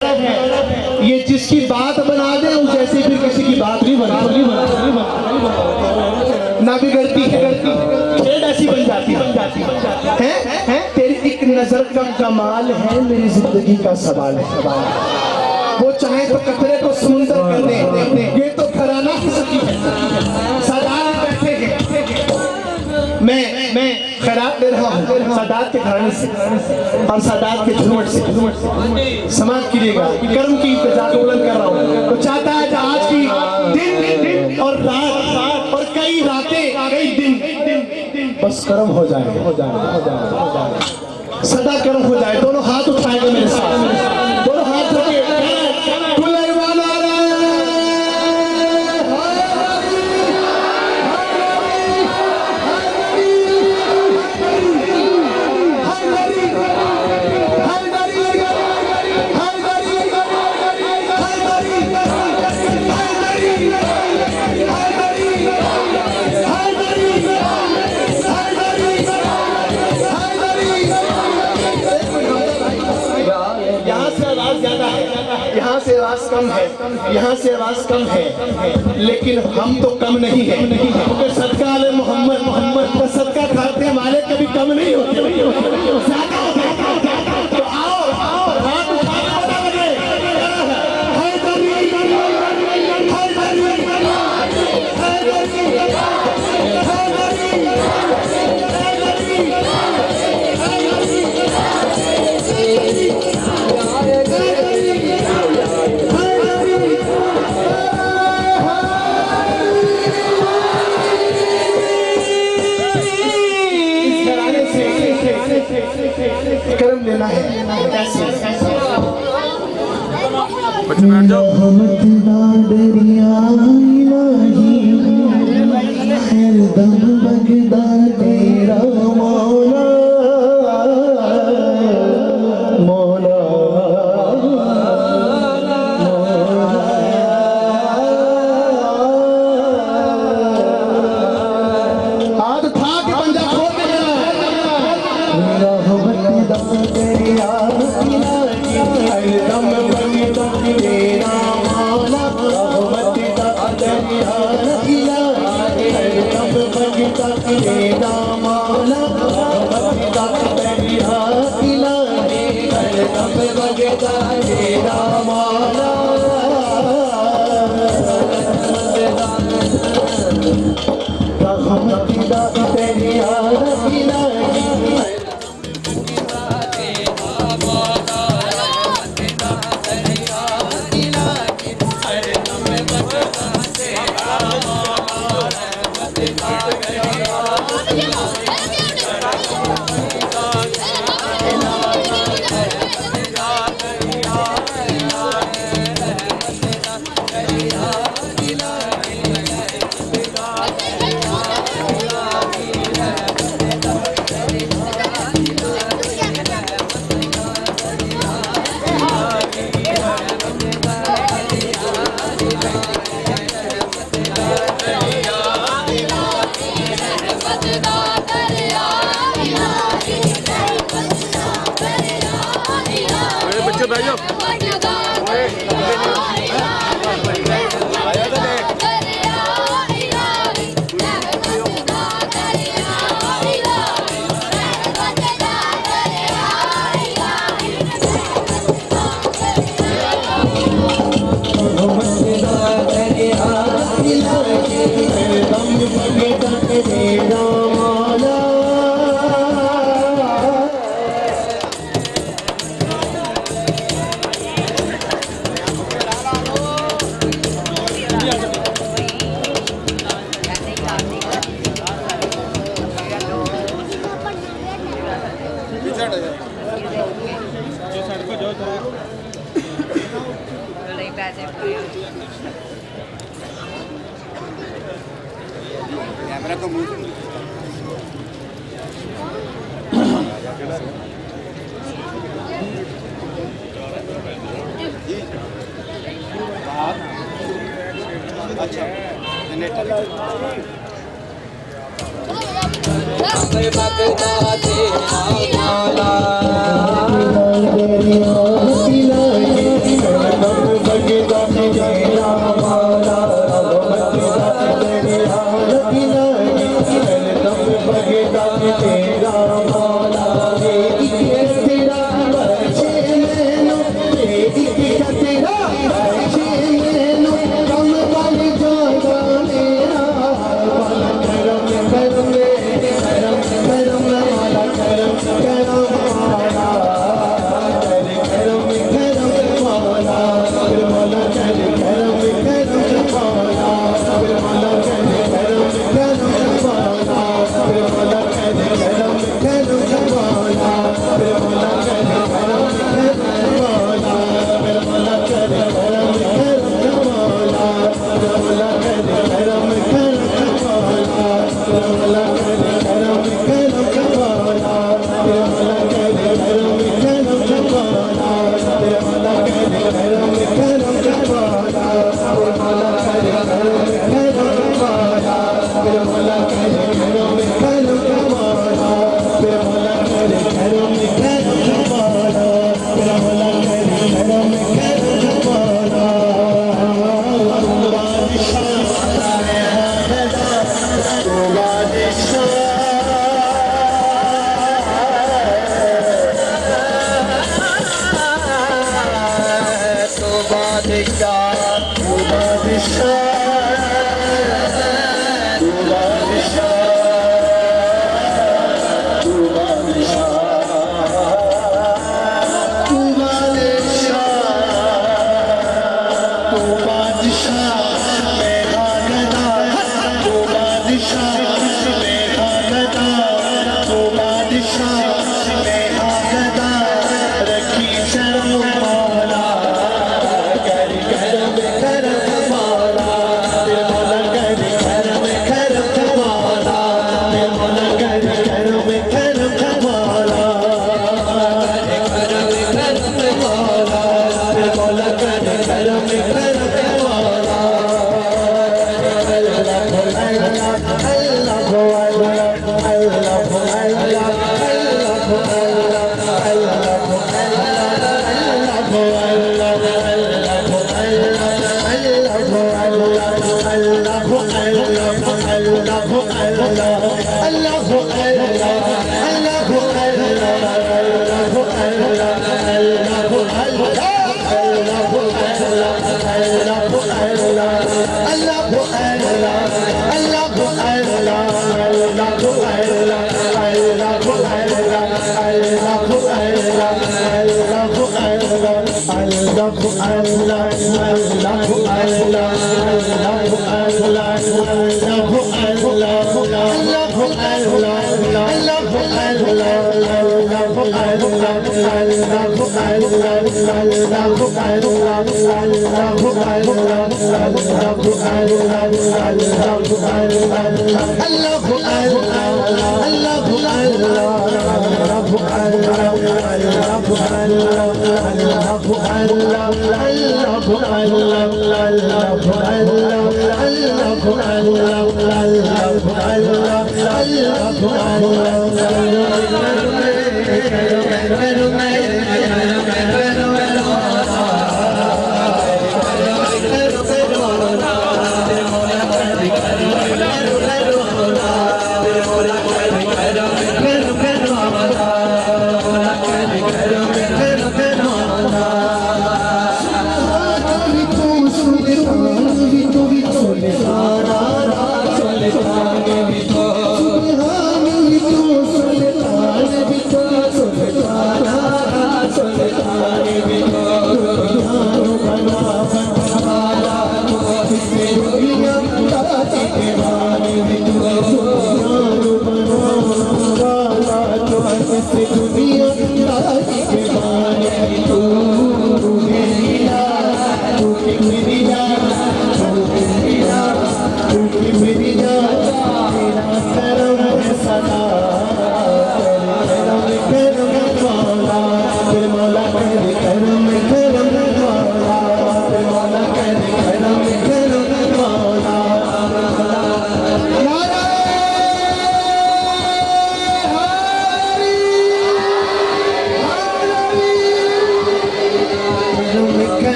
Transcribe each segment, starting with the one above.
ये जिसकी बात बना दे उस जैसे फिर किसी की बात नहीं बना ना बिगड़ती है, खेल ऐसी बन जाती है। तेरी एक नजर का कमाल है, मेरी जिंदगी का सवाल है। वो चाहे तो कतरे को समुंदर कर दे, ये तो घराना ही सकी है। सादात बैठे हैं, मैं खैरात दे रहा हूँ सादात के घराने से और सादात के झुमट से समाज कीजिएगा। कर्म की इंतजार बुलंद कर रहा हूँ। तो चाहता है आज की दिन और रात और कई रातें कई दिन बस कर्म हो जाए, सदा कर्म हो जाए। दोनों हाथ उठाएंगे मेरे साथ, दोनों हाथ उठाएंगे। यहाँ से आवाज कम है, यहाँ से आवाज कम है, लेकिन हम तो कम नहीं है, क्योंकि सदका आले मोहम्मद का सदका खाते वाले कभी कम नहीं होते। तो आओ हाथ उठाकर कर्म लेना है।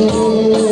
Oh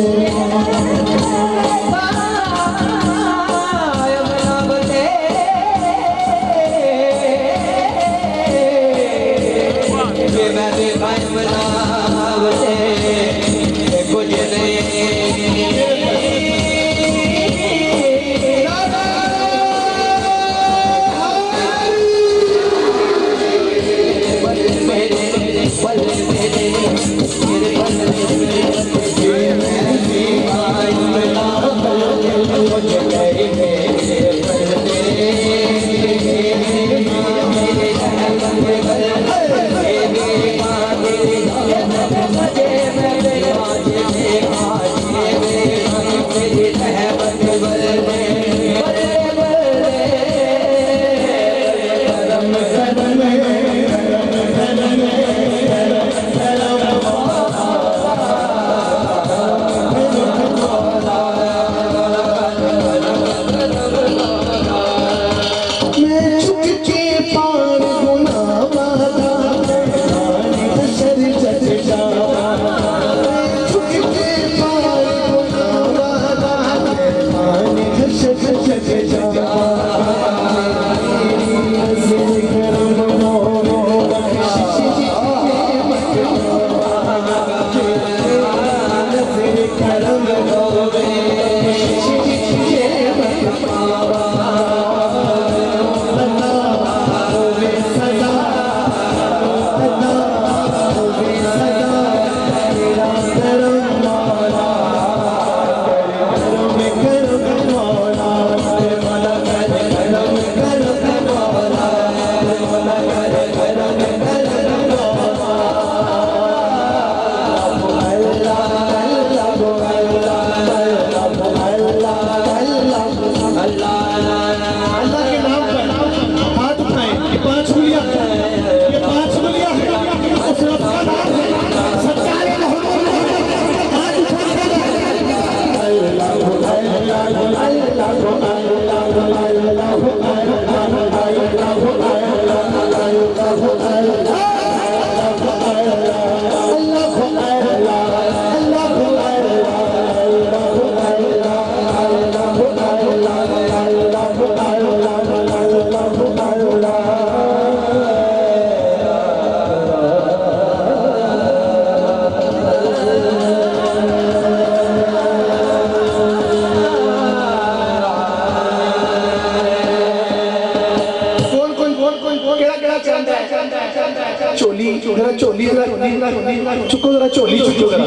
चुको जरा झोली चुको जरा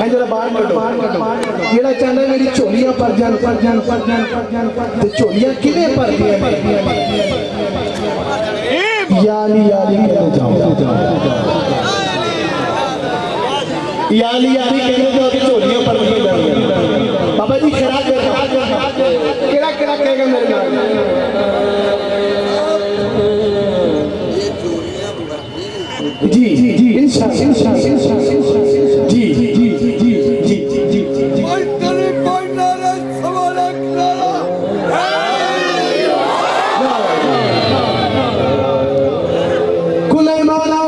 ऐ जरा बाहर कड्डो जेड़ा चाहना मेरी झोलियां भर जान ते झोलियां किवें भरदियां याली याली कहते जाओ याली याली कहते जाओ कि झोलियां भरदियां जानियां बाबा जी खड़ा केड़ा केड़ा कहेगा मेरे नाल जी जी जी इंशाअल्लाह जी जी जी जी जी जी जी कोई तेरे कोई नारा सवाल नारा कुले माना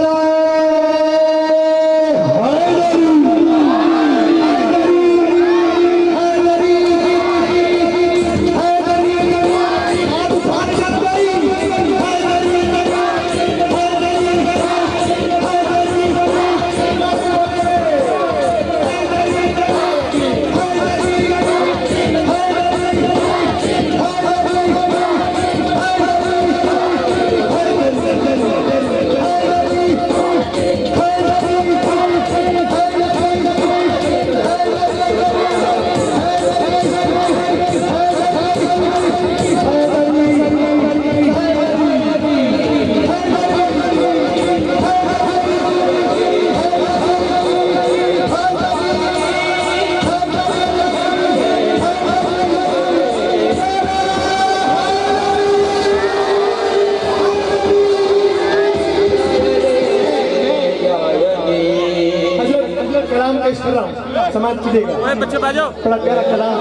समाज की देगा बच्चे बाजो थोड़ा प्यारा कलाम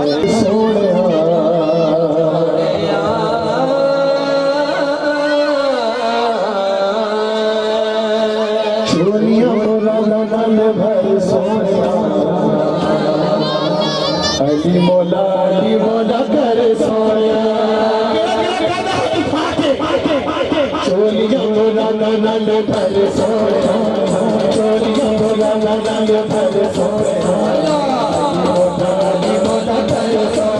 अली मोला कर सोया चोलिया मोला नंद भर सोया चोलिया मोला नंद भर सोया मोला कर सोया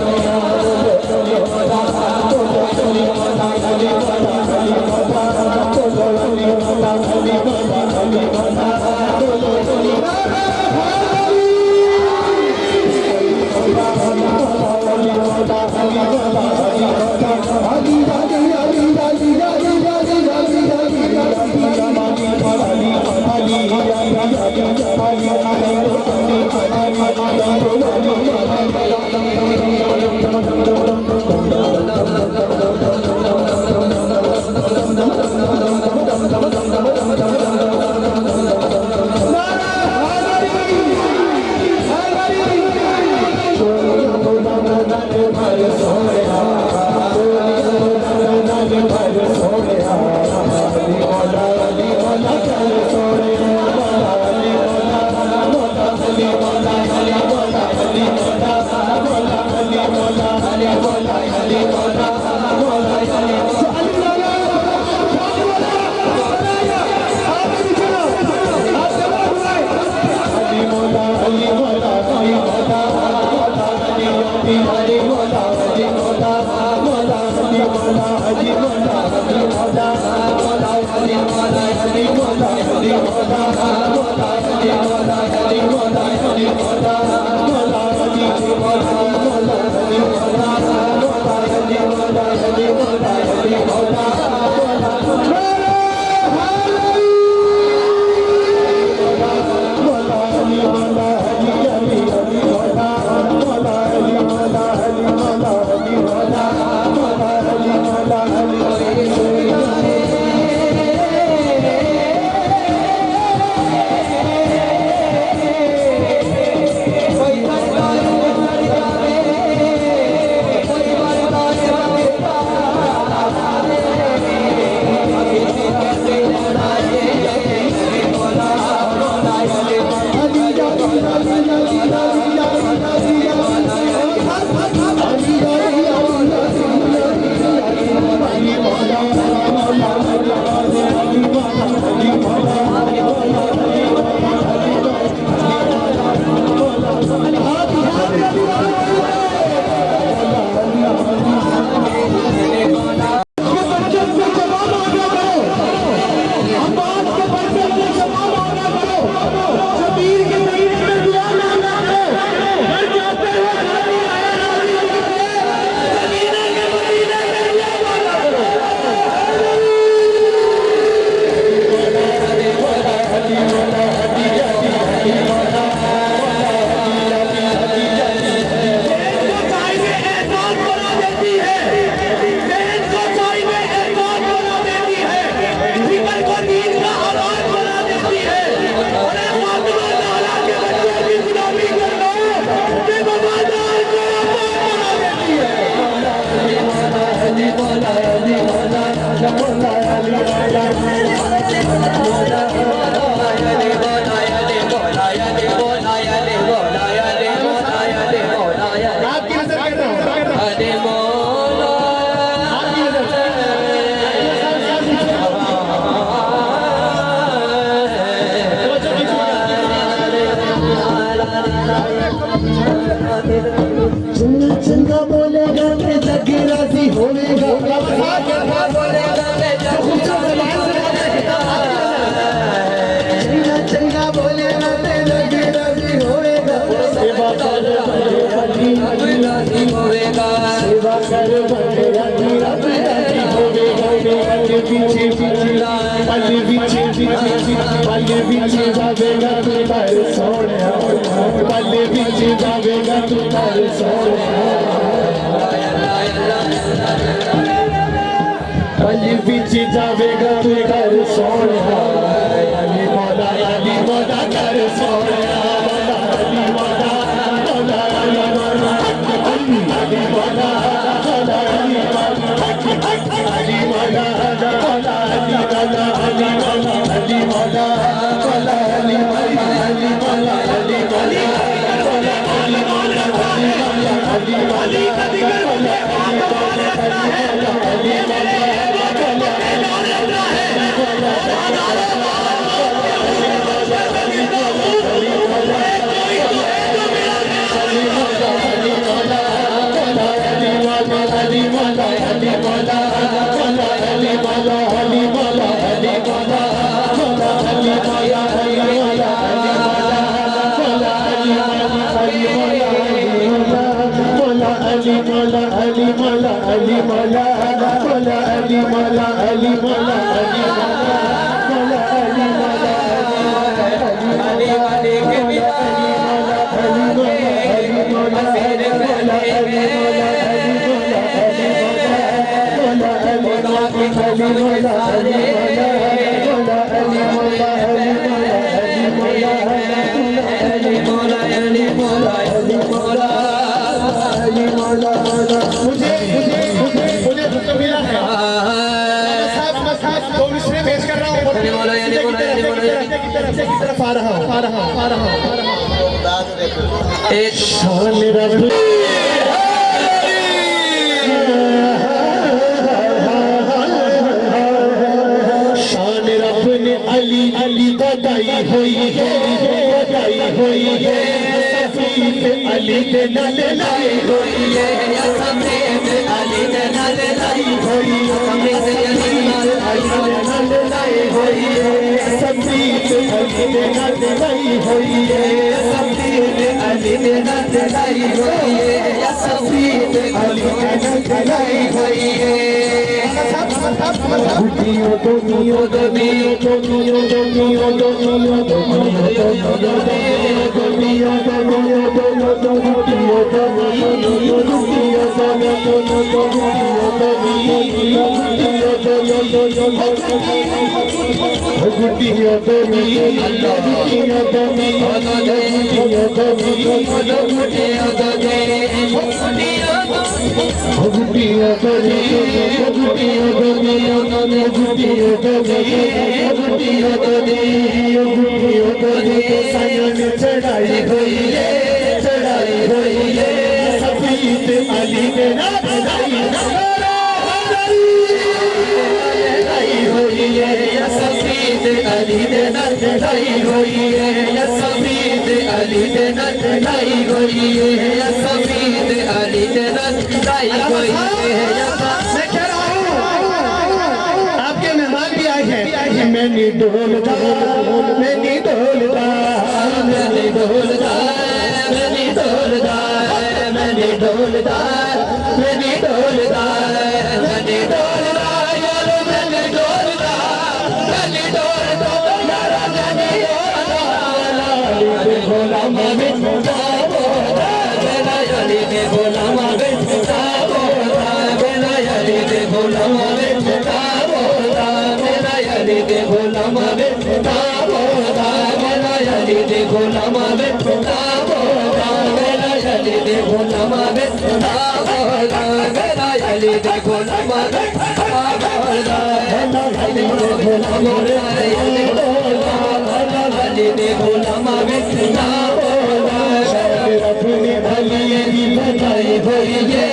चंगा चंगा बोलेगा मैं जग राजी होवेगा चंगा चंगा बोलेगा मैं जग राजी होवेगा सेवा कर राजी होवेगा सेवा कर राजी होवेगा पल्ले पीछे जावेगा तू तारे सोने पल्ले पीछे जावेगा तू तारे सोने पल्ले पीछे जावेगा तू तारे सोने अली मौला कर सोने अली मौला अली मौला अली मौला अली मौला शान रब शान रब ने अली अली बताई हुई है सफीद अली ने नल लाई हुई है सफीद अली ने नल लाई हुई है सफीद अली ने नल लाई हुई है सफीद अली ने नल लाई हुई है सफीद अली ने नल लाई हुई है Dio do mio do mio do mio do mio do mio do mio do mio do mio do mio do चढ़ाई हुई है सफीद अली ने चढ़ाई हुई है सफीद अली ने चढ़ाई हुई है सफीद अली ने चढ़ाई हुई है सफीद अली ने चढ़ाई हुई है। मैं कह रहा हूँ आपके मेहमान भी आए हैं मैं नहीं ढोलता मैं नहीं ढोलता मैं नहीं ढोलता मैं नहीं ढोलता मैं नहीं ढोलता मैं नहीं ढोलता मैं नहीं ढोलता यार मैं नहीं ढोलता मैं नहीं ढोलता यार मैं नहीं ढोलता मैं अली ने बोला मावे मेरा अली ने बोला मावे मेरा अली ने बोला मावे मेरा अली ने बोला मावे मेरा अली ने बोला मावे मेरा अली ने बोला मावे अली ने बोला मावे अपने भली बताई हुई है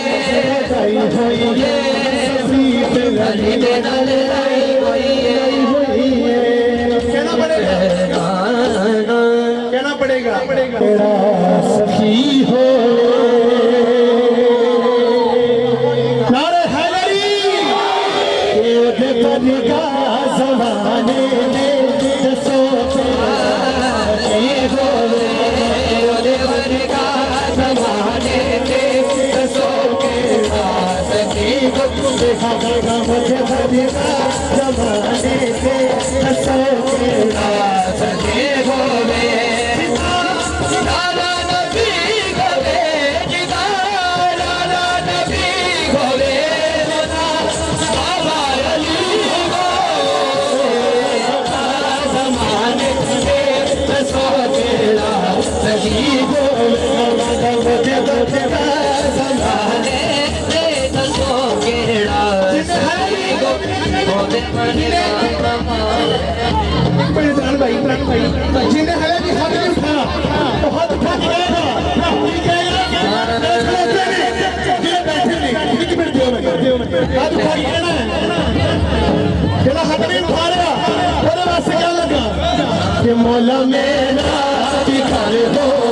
सफीद अली ने लाई हुई है कहना पड़ेगा कहना पड़ेगा सखी हो नारे हैदरी का जमाने में दसो मुझे बनेगा जमाने के दसो सखी हो जिन्हें है कि हाथ नहीं उठाया तो हाथ उठा के हाथ उठा के हाथ नहीं उठा रहा बोले वास्ते क्या लगा कि मौला मेरा बिखर हो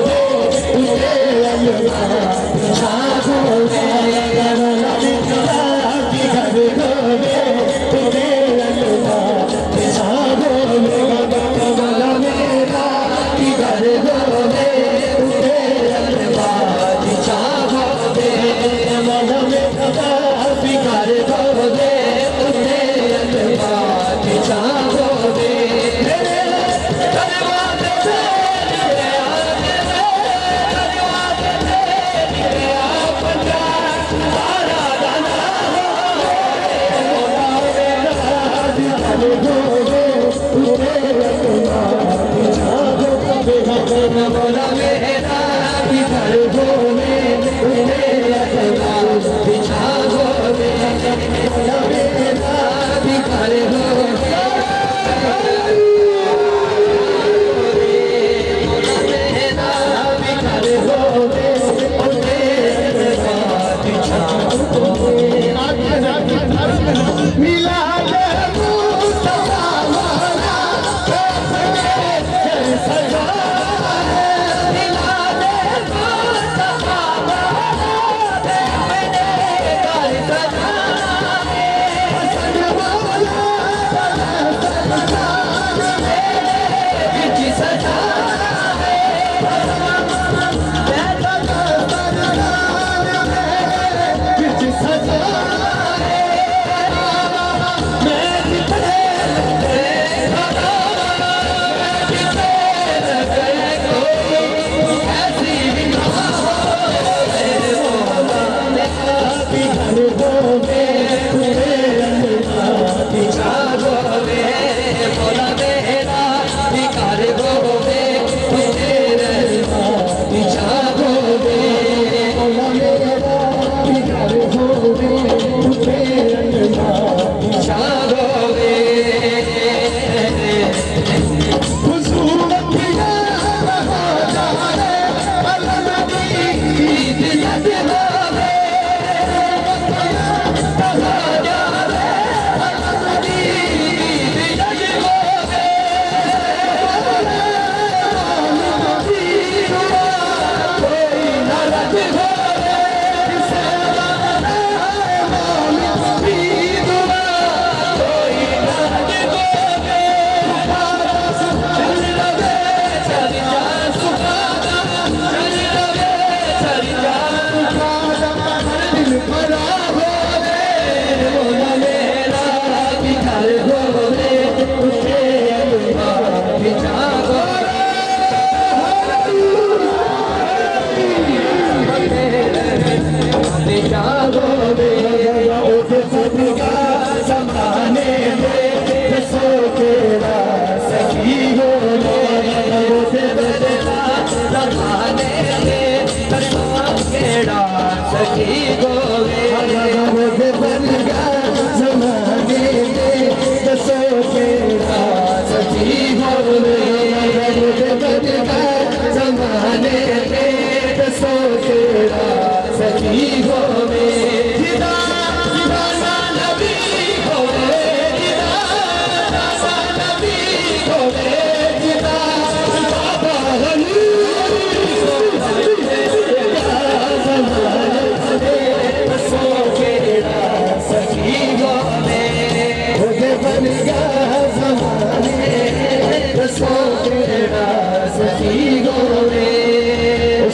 सखी गोरे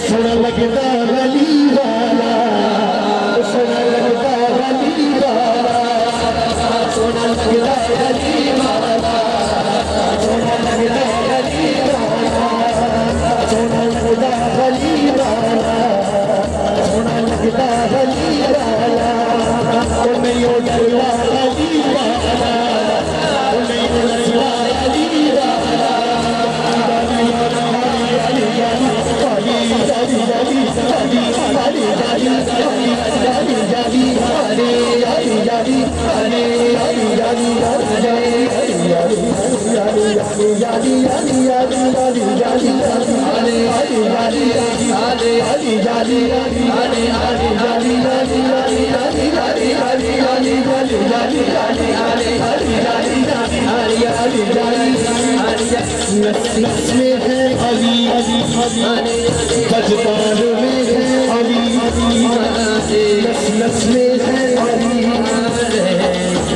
सोना लगता गली वाला सोना लगता गली वाला सोना लगता गली वाला सोना लगता गली वाला सोना लगता गली वाला सोना लगता गली वाला ओ मेरी डरला गली वाला ओ मेरी डरला गली वाला नस में है अली बजदान में है अली नस में है अली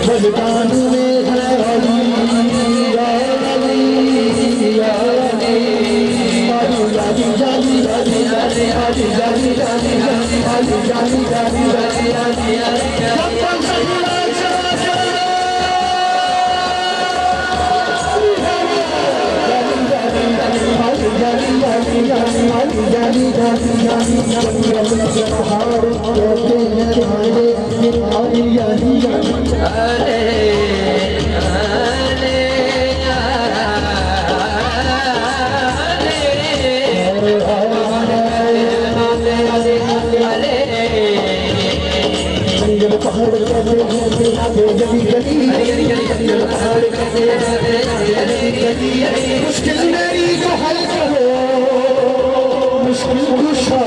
बजदान में है अली या अली या अली आली जाली आली आली आली जाली आली आली जाली आली आली आली मुश्किल मेरी को हल करो मुश्किल कुशा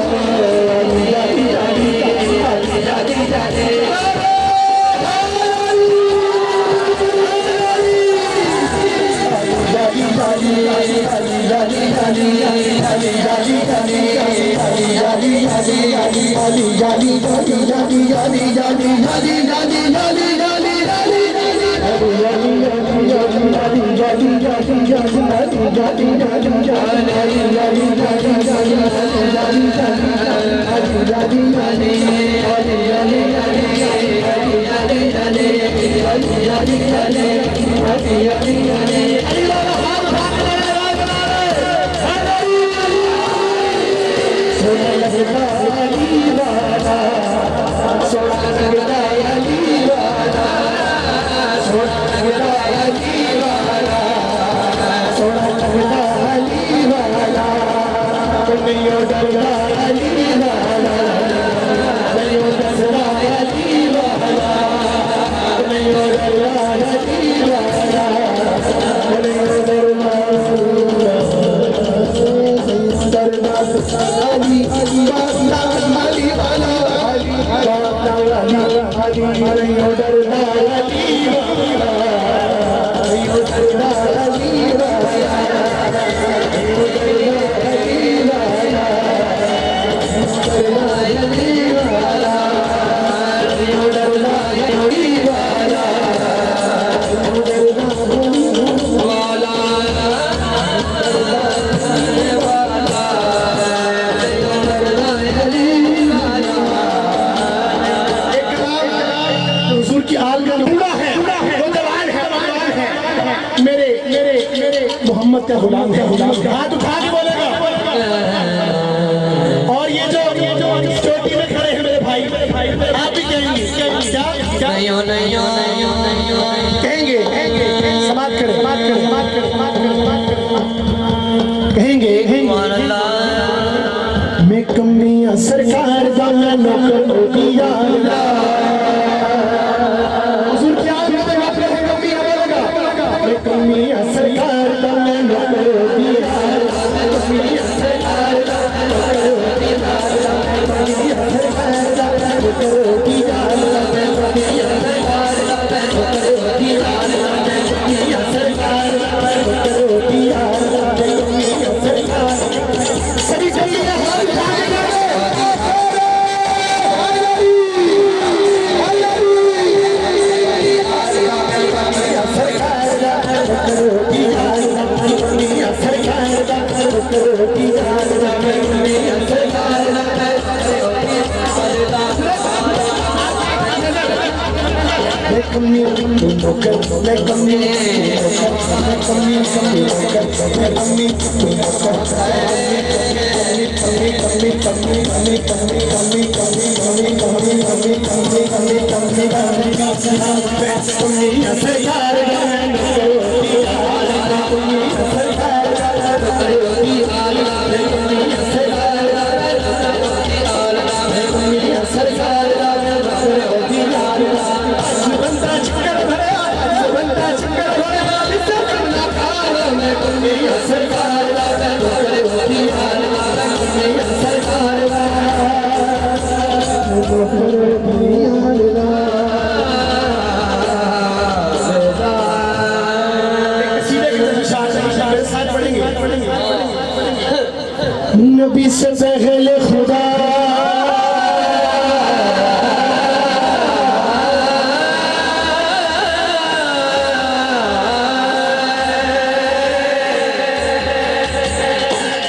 करो दीदार नबी से पहले खुदा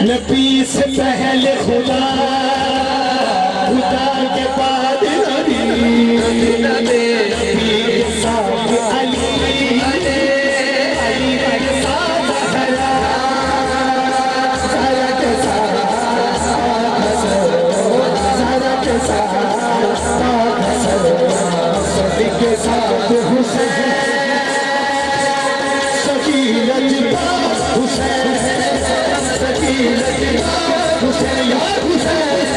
नबी से पहले खुदा खुदा के बाद नबी नबी के साथ अली अली के साथ हरा सारा के साथ सभी के साथ हुसैन शकीलत हुसैन शकीलत हुसैन या हुसैन या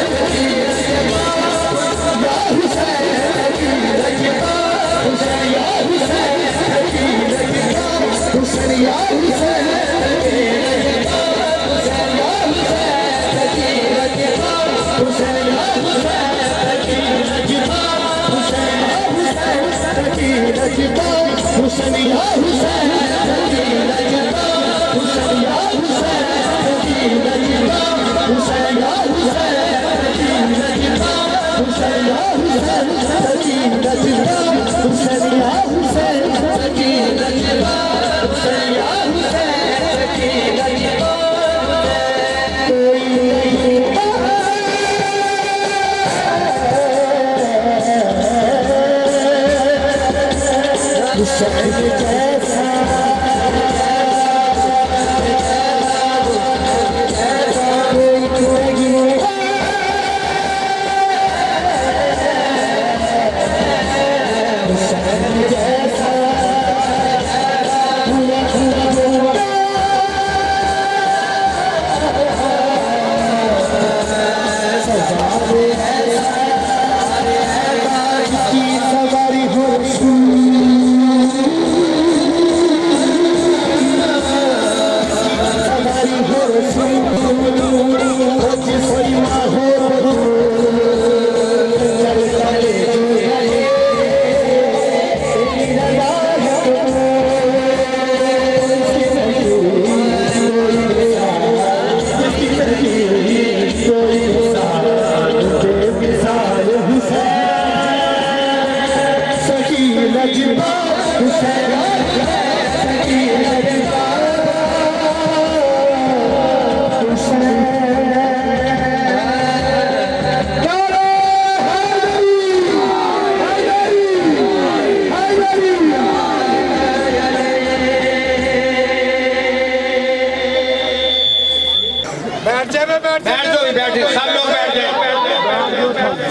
हुसैन हुसैन या हुसैन हुसैन या हुसैन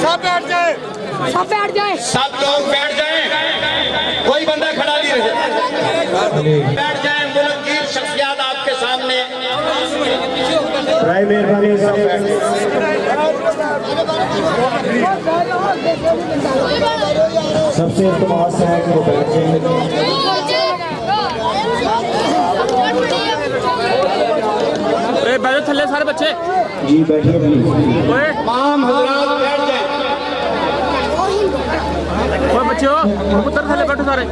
सब बैठ जाए, सब लोग बैठ जाएं, कोई बंदा खड़ा नहीं रहे, बैठ जाएं। मुल्क की शख्सियत आपके सामने। मेहरबानी सबसे इल्तमास है कि वो बैठ जाएं। बैठो थल्ले सारे बच्चे जी बैठिए प्लीज। तमाम हजरात बैठ जाएं। बच्चे हो पुत्र थल्ले बैठो सारे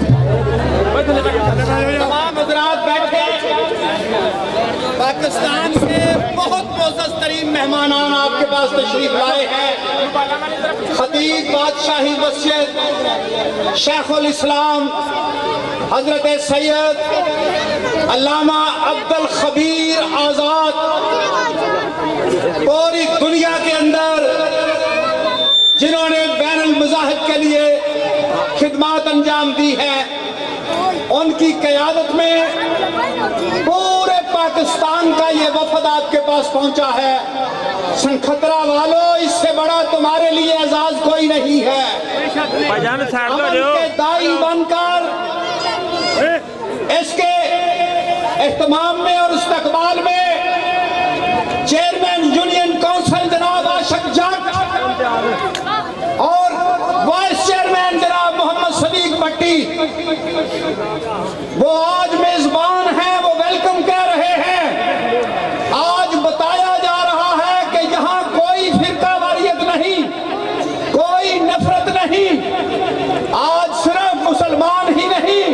तमाम हजरात बैठ गए। पाकिस्तान से बहुत मोअज़्ज़ज़ तरीन मेहमानान आपके पास तशरीफ लाए हैं। खतीब बादशाही मस्जिद शेखुल इस्लाम हजरत सैयद अल्लामा अब्दुल खबीर आज़ाद पूरी दुनिया के अंदर जिन्होंने बैनुल मज़ाहिब के लिए खिदमत अंजाम दी है, उनकी क़यादत में पूरे पाकिस्तान का ये वफद आपके पास पहुंचा है। सनखतरा वालों, इससे बड़ा तुम्हारे लिए एजाज कोई नहीं है। अमन के दाई बनकर इसके एहतमाम में और इस्तकबाल में चेयरमैन यूनियन काउंसिल जनाब आशिक जट और वाइस चेयरमैन जनाब मोहम्मद सदीक भट्टी, वो आज मेजबान हैं, वो वेलकम कह रहे हैं। आज बताया जा रहा है कि यहाँ कोई फिरका वारियत नहीं, कोई नफरत नहीं। आज सिर्फ मुसलमान ही नहीं,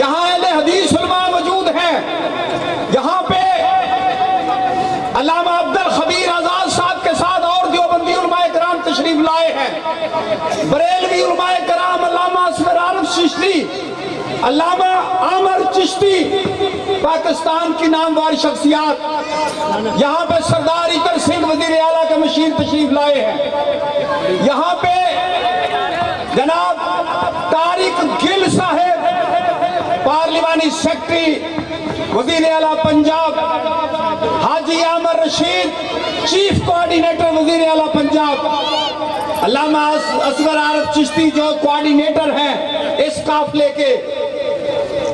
यहाँ अहले हदीस उलमा मौजूद हैं। यहाँ पे अल्लामा अब्दुल खबीर आज़ाद साहब के साथ और देवबंदी उलमाए कराम तशरीफ लाए हैं। बरेलवी उलमाए कराम अल्लामा असगर आरिफ चिश्ती, अल्लामा आमर चिश्ती, पाकिस्तान की नामवर शख्सियत। यहाँ पे सरदार इतर सिंह वजीर आला के मशीर तशरीफ लाए हैं। यहाँ पे जनाब तारिक गिल साहेब पार्लिमानी सेक्रेटरी वजीर आला पंजाब, हाजी आमर रशीद चीफ कोऑर्डिनेटर वजीर आला पंजाब, अल्लामा असगर आरिफ चिश्ती जो कोऑर्डिनेटर हैं इस काफिले के।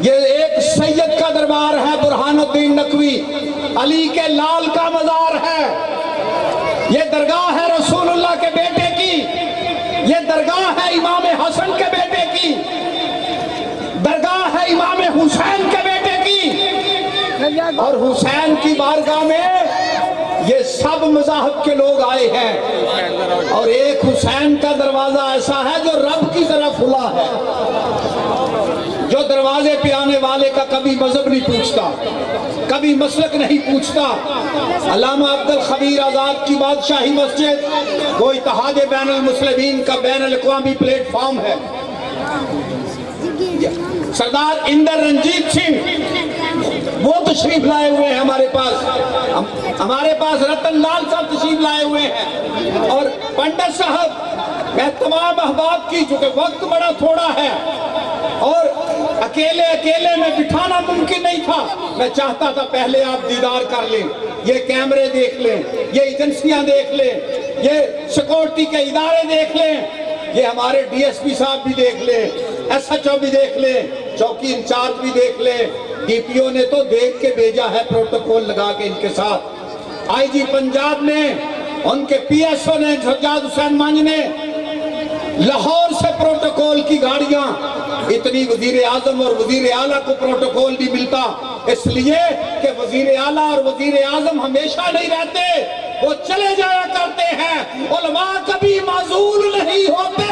ये एक सैयद का दरबार है, बुरहानुद्दीन नकवी, अली के लाल का मजार है। ये दरगाह है रसूलुल्लाह के बेटे की, ये दरगाह है इमाम हसन के बेटे की, दरगाह है इमाम हुसैन के बेटे की, और हुसैन की बारगाह में ये सब मज़ाहब के लोग आए हैं। और एक हुसैन का दरवाजा ऐसा है जो रब की तरफ खुला है, जो दरवाजे पे आने वाले का कभी मजहब नहीं पूछता, कभी मसलक नहीं पूछता। अल्लामा अब्दुल खबीर आज़ाद की बादशाही मस्जिद वो इत्तेहाद बैनुल मुस्लिमीन का बैनुल अक़वामी प्लेटफॉर्म है। सरदार इंदर रंजीत सिंह वो तशरीफ लाए हुए हैं हमारे पास, हमारे पास रतन लाल साहब तशरीफ लाए हुए हैं, और पंडित साहब। मैं तमाम अहबाब की, चूंकि वक्त बड़ा थोड़ा है और अकेले अकेले में बिठाना मुमकिन नहीं था, मैं चाहता था पहले आप दीदार कर लें, ये कैमरे देख लें, ये एजेंसियां देख लें, ये सिक्योरिटी के इदारे देख लें, ये हमारे डीएसपी साहब भी देख लें, एसएचओ भी देख लें, चौकी इंचार्ज भी देख लें। डीपीओ ने तो देख के भेजा है प्रोटोकॉल लगा के इनके साथ। आईजी पंजाब ने, उनके पीएसओ ने, सज्जाद हुसैन मांझ ने, लाहौर से प्रोटोकॉल की गाड़ियां, इतनी वजीर आजम और वजीर आला को प्रोटोकॉल नहीं मिलता, इसलिए कि वजीर आला और वजीर आजम हमेशा नहीं रहते, वो चले जाया करते हैं। उलमा कभी माजूल नहीं होते।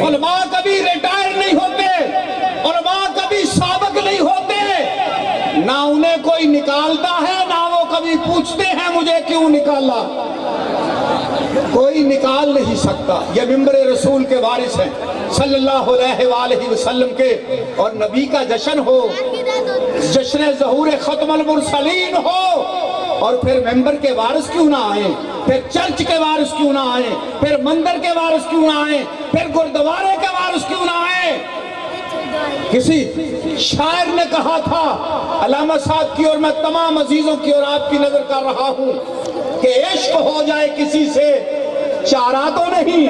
उलमा कभी रिटायर नहीं होते, उलमा कभी साबक नहीं होते, ना उन्हें कोई निकालता है ना वो कभी पूछते हैं मुझे क्यों निकाला। कोई निकाल नहीं सकता। ये मिंबर रसूल के वारिस हैं सल्लल्लाहु अलैहि वसल्लम के, और नबी का जश्न हो, जश्न ज़हूर खत्मुल मुरसलीन हो, और फिर मेंबर के वारिस क्यों ना आए, फिर चर्च के वारिस क्यों ना आए, फिर मंदिर के वारिस क्यों ना आए, फिर गुरुद्वारे के वारिस क्यों ना आए। किसी शायर ने कहा था, अल्लामा साहब की और मैं तमाम अजीजों की और आपकी नजर कर रहा हूं, कि इश्क हो जाए किसी से चारा तो नहीं,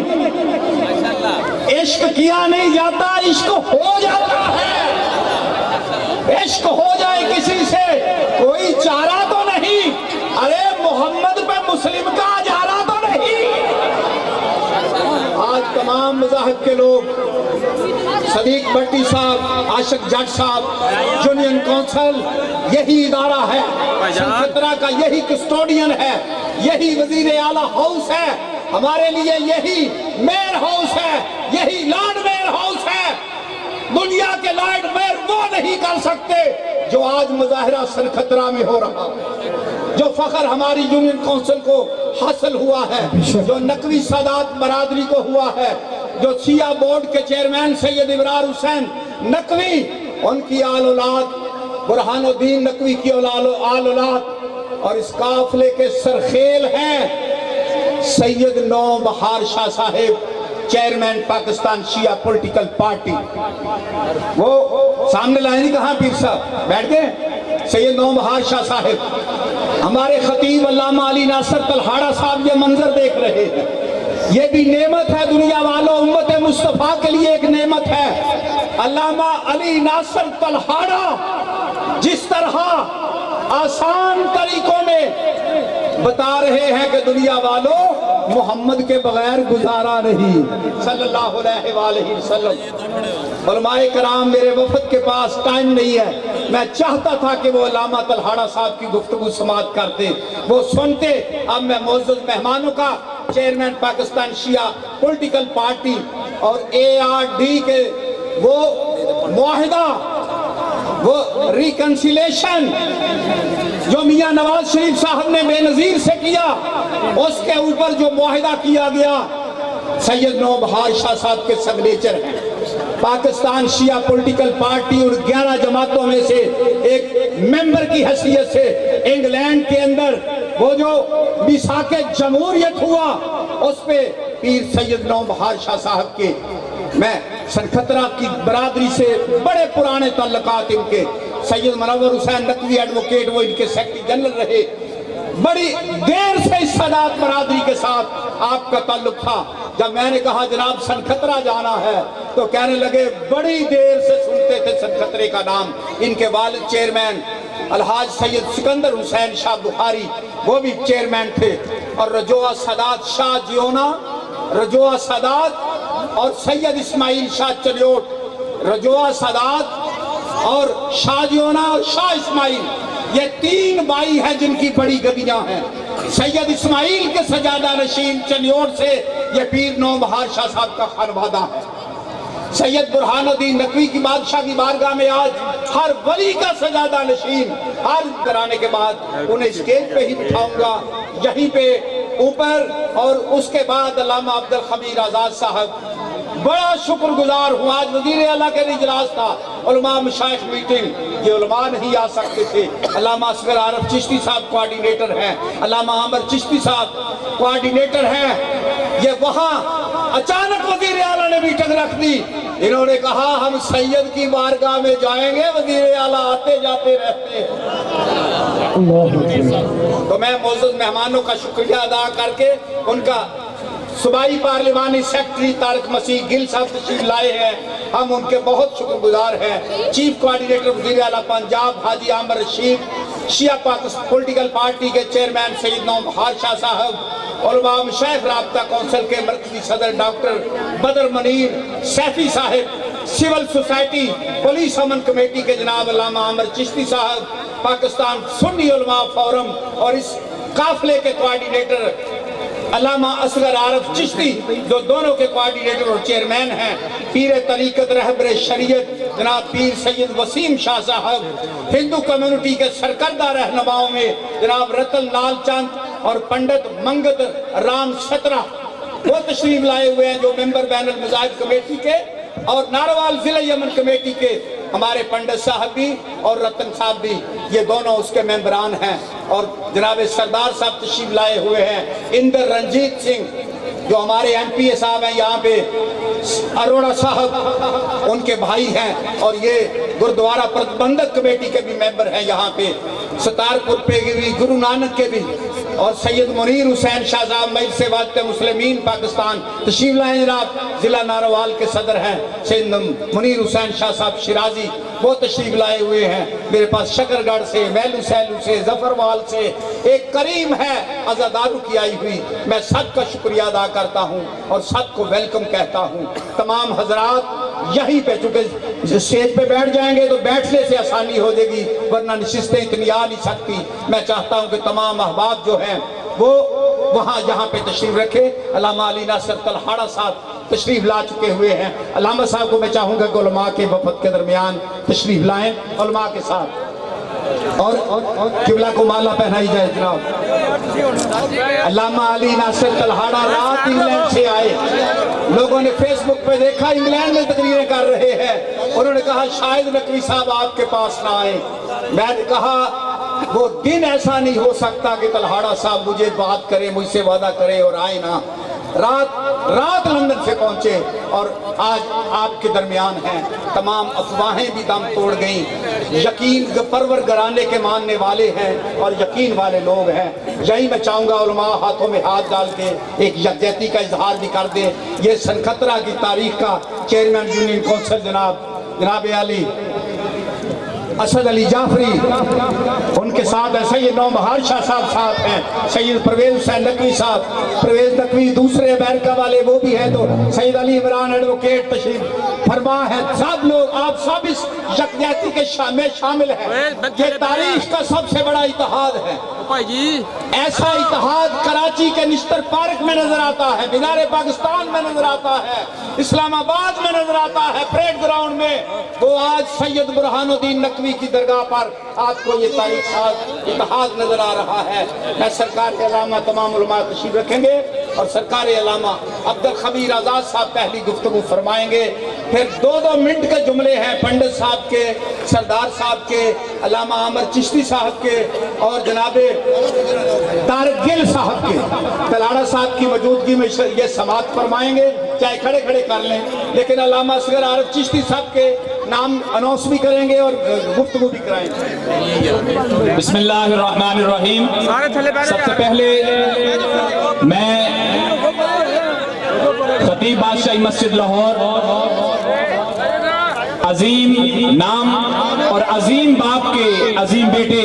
इश्क किया नहीं जाता, इश्क हो जाता है। इश्क हो जाए किसी से कोई चारा तो नहीं, अरे मोहम्मद पे मुस्लिम का जारा तो नहीं। आज तमाम मज़ाहिब के लोग सदीक भट्टी साहब, आशिक जट साहब, यूनियन काउंसिल यही इदारा है, सनखतरा का यही कस्टोडियन है, यही वजीर आला हाउस है, हमारे लिए यही मेयर हाउस है, यही लॉर्ड मेयर हाउस है। दुनिया के लॉर्ड मेयर वो नहीं कर सकते जो आज मुजाहिरा सनखतरा में हो रहा, जो फखर हमारी यूनियन काउंसिल को हासिल हुआ है, जो नकवी सादात बरादरी को हुआ है, जो शिया बोर्ड के चेयरमैन सैयद इब्रार हुसैन नकवी, उनकी आल औलाद बुरहानुद्दीन नकवी की आल औलाद, और इस काफिले के सरखेल हैं सैयद नौ बहार शाह साहिब, चेयरमैन पाकिस्तान शिया पॉलिटिकल पार्टी। वो सामने लाए नहीं, कहाँ पीर साहब बैठ गए, सैयद नौ बहार शाह साहिब, हमारे खतीब अल्लामा अली नासर तलहाड़ा साहब ये मंजर देख रहे हैं। ये भी नेमत है दुनिया वालों, उम्मत मुस्तफा के लिए एक नेमत है। अल्लामा अली नासर तलहाड़ा जिस तरह आसान तरीकों में बता रहे हैं कि दुनिया वालों मोहम्मद के बगैर गुजारा नहीं, सल्लल्लाहु अलैहि वसल्लम। उलमाए कराम, मेरे वफद के पास टाइम नहीं है, मैं चाहता था कि वो अल्लामा तलहाड़ा साहब की गुफ्तगू समाअत करते, वो सुनते। अब मैं मौजूद मेहमानों का चेयरमैन पाकिस्तान शिया पॉलिटिकल पार्टी और ARD के वो मुआहिदा, वो रिकंसिलेशन जो मियां नवाज शरीफ साहब ने बेनजीर से किया, उसके ऊपर जो मुआहिदा किया गया, सैयद नौ बहार शाह साहब के सिग्नेचर हैं। पाकिस्तान शिया पॉलिटिकल पार्टी और 11 जमातों में से एक मेंबर की हैसियत से इंग्लैंड के अंदर वो जो मिसाके जमहूरियत हुआ, उस पे पीर सैयद नौ बहार शाह साहब के, मैं सनखतरा की बरादरी से बड़े पुराने ताल्लुकात इनके, सैयद मुनव्वर हुसैन नकवी एडवोकेट वो इनके सेक्रेटरी जनरल रहे, बड़ी देर से इस सादात बरादरी के साथ आपका ताल्लुक था। जब मैंने कहा जनाब सनखतरा जाना है, तो कहने लगे बड़ी देर से सुनते थे सनखतरे का नाम। इनके वालिद चेयरमैन अलहाज सैयद सिकंदर हुसैन शाह बुखारी, वो भी चेयरमैन थे, और रजोआ सादात शाह जियोना, रजोआ सादात और सैयद इस्माइल शाह चलियोट, रजोआ सादात और शाह जियोना और शाह इस्माइल, ये 3 भाई हैं जिनकी बड़ी गदियां हैं। सैयद इस्माइल के सजादा नशीन चलियोट से ये पीर नौ बहार शाह साहब का खानवादा है। सैयद बुरहानुद्दीन नकवी की बादशाह की बारगाह में आज हर वली का सजादा नशीन, हर कराने के बाद उन्हें स्टेज पे ही बिठाऊंगा, यहीं पे ऊपर। और उसके बाद अल्लामा अब्दुल खमीर आजाद साहब, बड़ा शुक्रगुजार हूँ। आज वजीर आला के इजलास था, उलमा मशाइख मीटिंग, ये उलमा नहीं आ सकते थे। अल्लामा असगर आरफ चिश्ती साहब कोऑर्डिनेटर हैं, अल्लामा आमर चिश्ती साहब कोऑर्डिनेटर हैं। ये वहाँ अचानक वजीर आला ने मीटिंग रख दी, इन्होंने कहा हम सैयद की बारगाह में जाएंगे, वजीर आला आते जाते रहते हैं। तो मैं मौजूद मेहमानों का शुक्रिया अदा करके उनका सूबाई पार्लिमानी सेक्रेटरी तारिक मसीह गिल साहब तशरीफ लाए हैं, हम उनके बहुत शुक्रगुजार हैं। चीफ कोऑर्डिनेटर वज़ीर आला पंजाब हाजी आमर रशीद, शिया पाकिस्तान पॉलिटिकल पार्टी के चेयरमैन सैयद नौ बहार शाह साहब, उलमा मशाइख राब्ता काउंसिल के मरकजी सदर डॉक्टर बदर मनीर सैफी साहब, सिविल सोसाइटी पुलिस अमन कमेटी के जनाब अल्लामा आमर चिश्ती साहब, पाकिस्तान सुन्नी उलमा फोरम और इस काफिले के कोऑर्डिनेटर अल्लामा असगर आरफ चिश्ती, जो दोनों के कोऑर्डिनेटर और चेयरमैन हैं, पीर तरीकत रहबर शरीयत जनाब पीर सैयद वसीम शाह साहब, हिंदू कम्युनिटी के सरकर्दा रहनुमाओं में जनाब रतन लाल चंद और पंडित मंगत राम सत्रा, वो तशरीफ लाए हुए हैं, जो मेंबर बैनुल मज़ाहिब कमेटी के और नारवाल जिला यमन कमेटी के हमारे पंडित साहब भी और रतन साहब भी, ये दोनों उसके मेंबरान हैं। और जनाब सरदार साहब तशरीफ लाए हुए हैं, इंदर रंजीत सिंह जो हमारे MPA साहब हैं यहाँ पे, अरोड़ा साहब उनके भाई हैं, और ये गुरुद्वारा प्रबंधक कमेटी के भी मेंबर हैं यहाँ पे, सतारपुर पे भी गुरु नानक के भी, और सैयद मुनीर हुसैन शाह साहब मजलिस वालिद मुस्लिमीन पाकिस्तान तशरीफ लाए जनाब, जिला नारोवाल के सदर हैं सैयद मुनीर हुसैन शाह साहब शिराजी, वो तशरीफ लाए हुए हैं। मेरे पास शकरगढ़ से, मैलू सैलू से, जफरवाल से एक करीम है आजादारू की आई हुई। मैं सबका शुक्रिया अदा करता हूँ और सबको वेलकम कहता हूँ। तमाम हजरात यहीं पे, चूंकि स्टेज पे बैठ जाएंगे तो बैठने से आसानी हो जाएगी, वरना नशिस्तें इतनी आ नहीं सकती। मैं चाहता हूँ कि तमाम अहबाब जो हैं वो वहाँ यहाँ पे तशरीफ रखे। अल्लामा अली नासिर तलहाड़ा साहब तशरीफ ला चुके हुए हैं। अल्लामा साहब को मैं चाहूँगा कि उलमा के वफद के दरमियान तशरीफ लाएं उलमा के साथ, और किबला को माला पहनाई जाए जनाब। अल्लामा अली नासिर तलहाड़ा रात इंग्लैंड से आए, लोगों ने फेसबुक पे देखा इंग्लैंड में तकरीरें कर रहे हैं। उन्होंने कहा शायद नकवी साहब आपके पास ना आए। मैंने कहा वो दिन ऐसा नहीं हो सकता कि तलहाड़ा साहब मुझे बात करे, मुझसे वादा करे और आए ना। रात लंदन से पहुंचे और आज आपके दरमियान हैं। तमाम अफवाहें भी दम तोड़ गईं। यकीन परवर घराने के मानने वाले हैं और यकीन वाले लोग हैं। यही मैं चाहूँगा उलमा हाथों में हाथ डाल के एक यकजहती का इजहार भी कर दे। ये सनखतरा की तारीख का चेयरमैन यूनियन कौंसिल जनाब अली असद अली जाफरी, उनके साथ है सैयद नौबहार शाह साहब हैं, सैयद परवेज हुसैन नकवी साहब, परवेज नकवी दूसरे अमेरिका वाले वो भी हैं, तो सैयद अली इमरान एडवोकेट तशरीफ फरमा है। सब लोग आप सब इस यकजहती के में शामिल हैं। ये तारीख का सबसे बड़ा इतिहाद है भाई जी। ऐसा इतिहाद कराची के निश्तर पार्क में नजर आता है, मीनार पाकिस्तान में नजर आता है, इस्लामाबाद में नजर आता है, परेड ग्राउंड में। वो आज सैयद बुरहानुद्दीन नकवी की दरगाह पर आपको ये तारीख इतिहाद नजर आ रहा है। मैं सरकार के अलामा तमाम उलमा तशरीफ रखेंगे और सरकार अलामा अब्दुल खबीर आजाद साहब पहली गुफ्तगू फरमाएंगे। फिर 2-2 मिनट के जुमले हैं पंडित साहब के, सरदार साहब के, अल्लामा आमर चिश्ती साहब के और जनाबे तारिक गिल साहब के। तलाड़ा साहब की मौजूदगी में ये समाअत फरमाएंगे, चाहे खड़े खड़े कर लें, लेकिन अल्लामा असगर आरिफ चिश्ती साहब के नाम अनाउंस भी करेंगे और गुफ्तगू भी कराएंगे। बिस्मिल्लाहिर्रहमानिर्रहीम। सबसे पहले मैं खतीब बादशाही मस्जिद लाहौर अजीम नाम और अजीम बाप के अजीम बेटे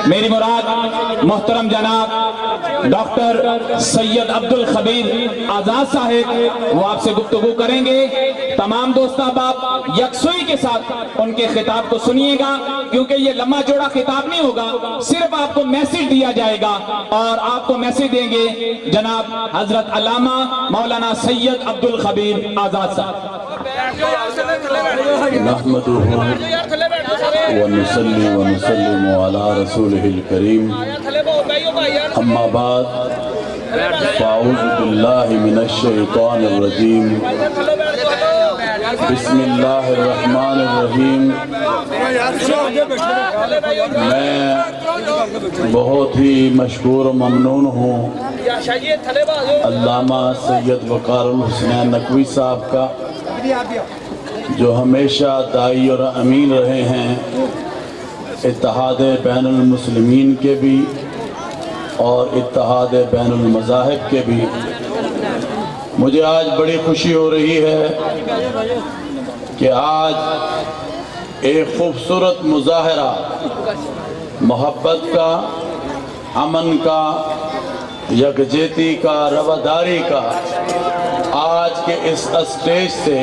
मेरी मुराद मोहतरम जनाब डॉक्टर सैयद अब्दुल खबीर आजाद साहब, वो आपसे गुफ्तगू करेंगे। तमाम दोस्त अहबाब यकसुई के साथ उनके खिताब को सुनिएगा, क्योंकि ये लम्बा चौड़ा खिताब नहीं होगा, सिर्फ आपको मैसेज दिया जाएगा और आपको मैसेज देंगे जनाब हजरत अल्लामा मौलाना सैयद अब्दुल खबीर आजाद साहब। नहमदुहु व नुसल्ली व नुसल्लिमु अला रसूलिहिल करीम, अम्मा बाद, फ़अऊज़ु बिल्लाहि मिनश शैतानिर रजीम, बिस्मिल्लाहिर्रहमानिर्रहीम। मैं बहुत ही मशकूर व ममनून हूँ अल्लामा सैयद वक़ारुल हुसैन नकवी साहब का, जो हमेशा दाई और अमीन रहे हैं इत्तेहाद बैनुल मुस्लिमीन के भी और इत्तेहाद बैनुल मज़ाहिब के भी। मुझे आज बड़ी खुशी हो रही है कि आज एक खूबसूरत मुज़ाहरा मोहब्बत का, अमन का, यकजहती का, रवादारी का आज के इस स्टेज से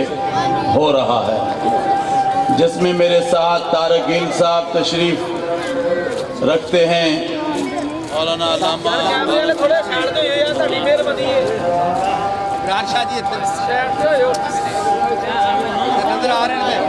हो रहा है, जिसमें मेरे साथ तारिक गिल साहब तशरीफ रखते हैं। मौलाना नजर आ रहे हैं।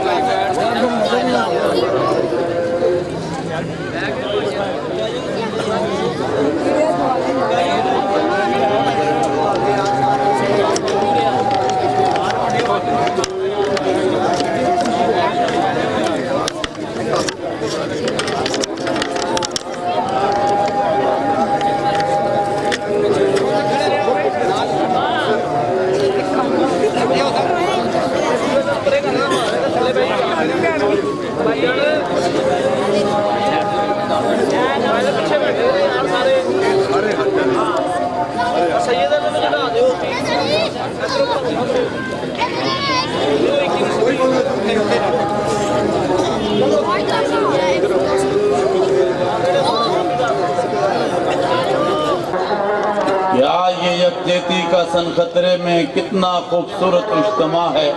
यकजहती का सनखतरे में कितना खूबसूरत इज्तिमा है,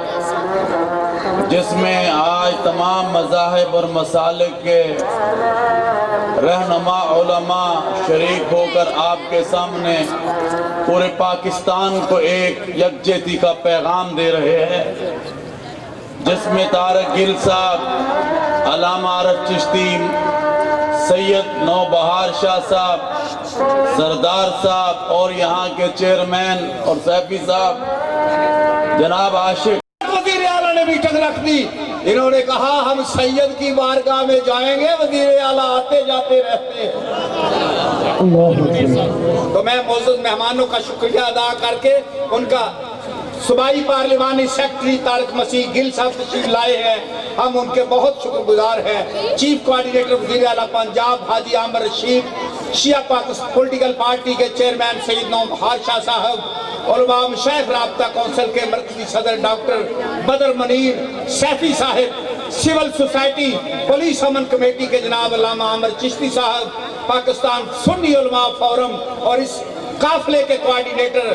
जिसमें आज तमाम मज़ाहिब और मसालिक के रहनुमा उलमा शरीक होकर आपके सामने पूरे पाकिस्तान को एक यकजहती का पैगाम दे रहे हैं, जिसमें तारक गिल साहब, अल्लामा आरिफ चिश्ती, सैयद नौबहार शाह साहब, सरदार साहब और यहाँ के चेयरमैन और सैफी साहब जनाब आशिक वजीर आला ने भी टक रख दी। इन्होंने कहा हम सैयद की बारगाह में जाएंगे, वजीर आला आते जाते रहते हैं। तो मैं मौजूद मेहमानों का शुक्रिया अदा करके उनका सूबाई पार्लिमानी सेक्रेटरी तारक मसीह गिल साहब तशरीफ लाए हैं, हम उनके बहुत शुक्रगुजार हैं। चीफ कोऑर्डिनेटर वज़ीर आला पंजाब हाजी आमर रशीद, शिया पाकिस्तान पॉलिटिकल पार्टी के चेयरमैन सैयद नौबहार शाह साहब, उलमा मशाइख राब्ता कौंसिल के मरकजी सदर डॉक्टर बदर मनीर सैफी साहब, सिविल सोसाइटी पुलिस अमन कमेटी के जनाब अल्लामा आमर चिश्ती साहब, पाकिस्तान सुन्नी उलमा फोरम और इस काफिले के कोऑर्डिनेटर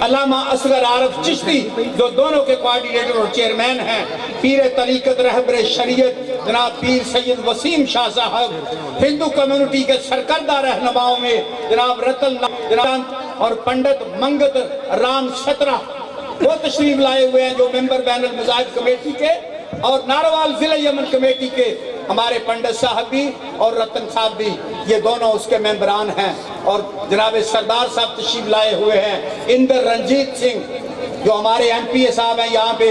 अल्लामा असगर आरिफ चिश्ती, जो दोनों के कोऑर्डिनेटर और चेयरमैन हैं, पीर तरीकत रहबर शरीयत जनाब पीर सैयद वसीम शाह साहब, हिंदू कम्युनिटी के सरकर्दा रहनुमाओं में जनाब रतन और पंडित मंगत राम सतरा वो तशरीफ लाए हुए हैं, जो मेंबर बैनुल मज़ाहिब कमेटी के और नारोवाल जिला यमन कमेटी के हमारे पंडित साहब भी और रतन साहब भी, ये दोनों उसके मेंबरान हैं। और जनाब सरदार साहब तशरीफ लाए हुए हैं, इंदर रंजीत सिंह जो हमारे MPA साहब हैं, यहाँ पे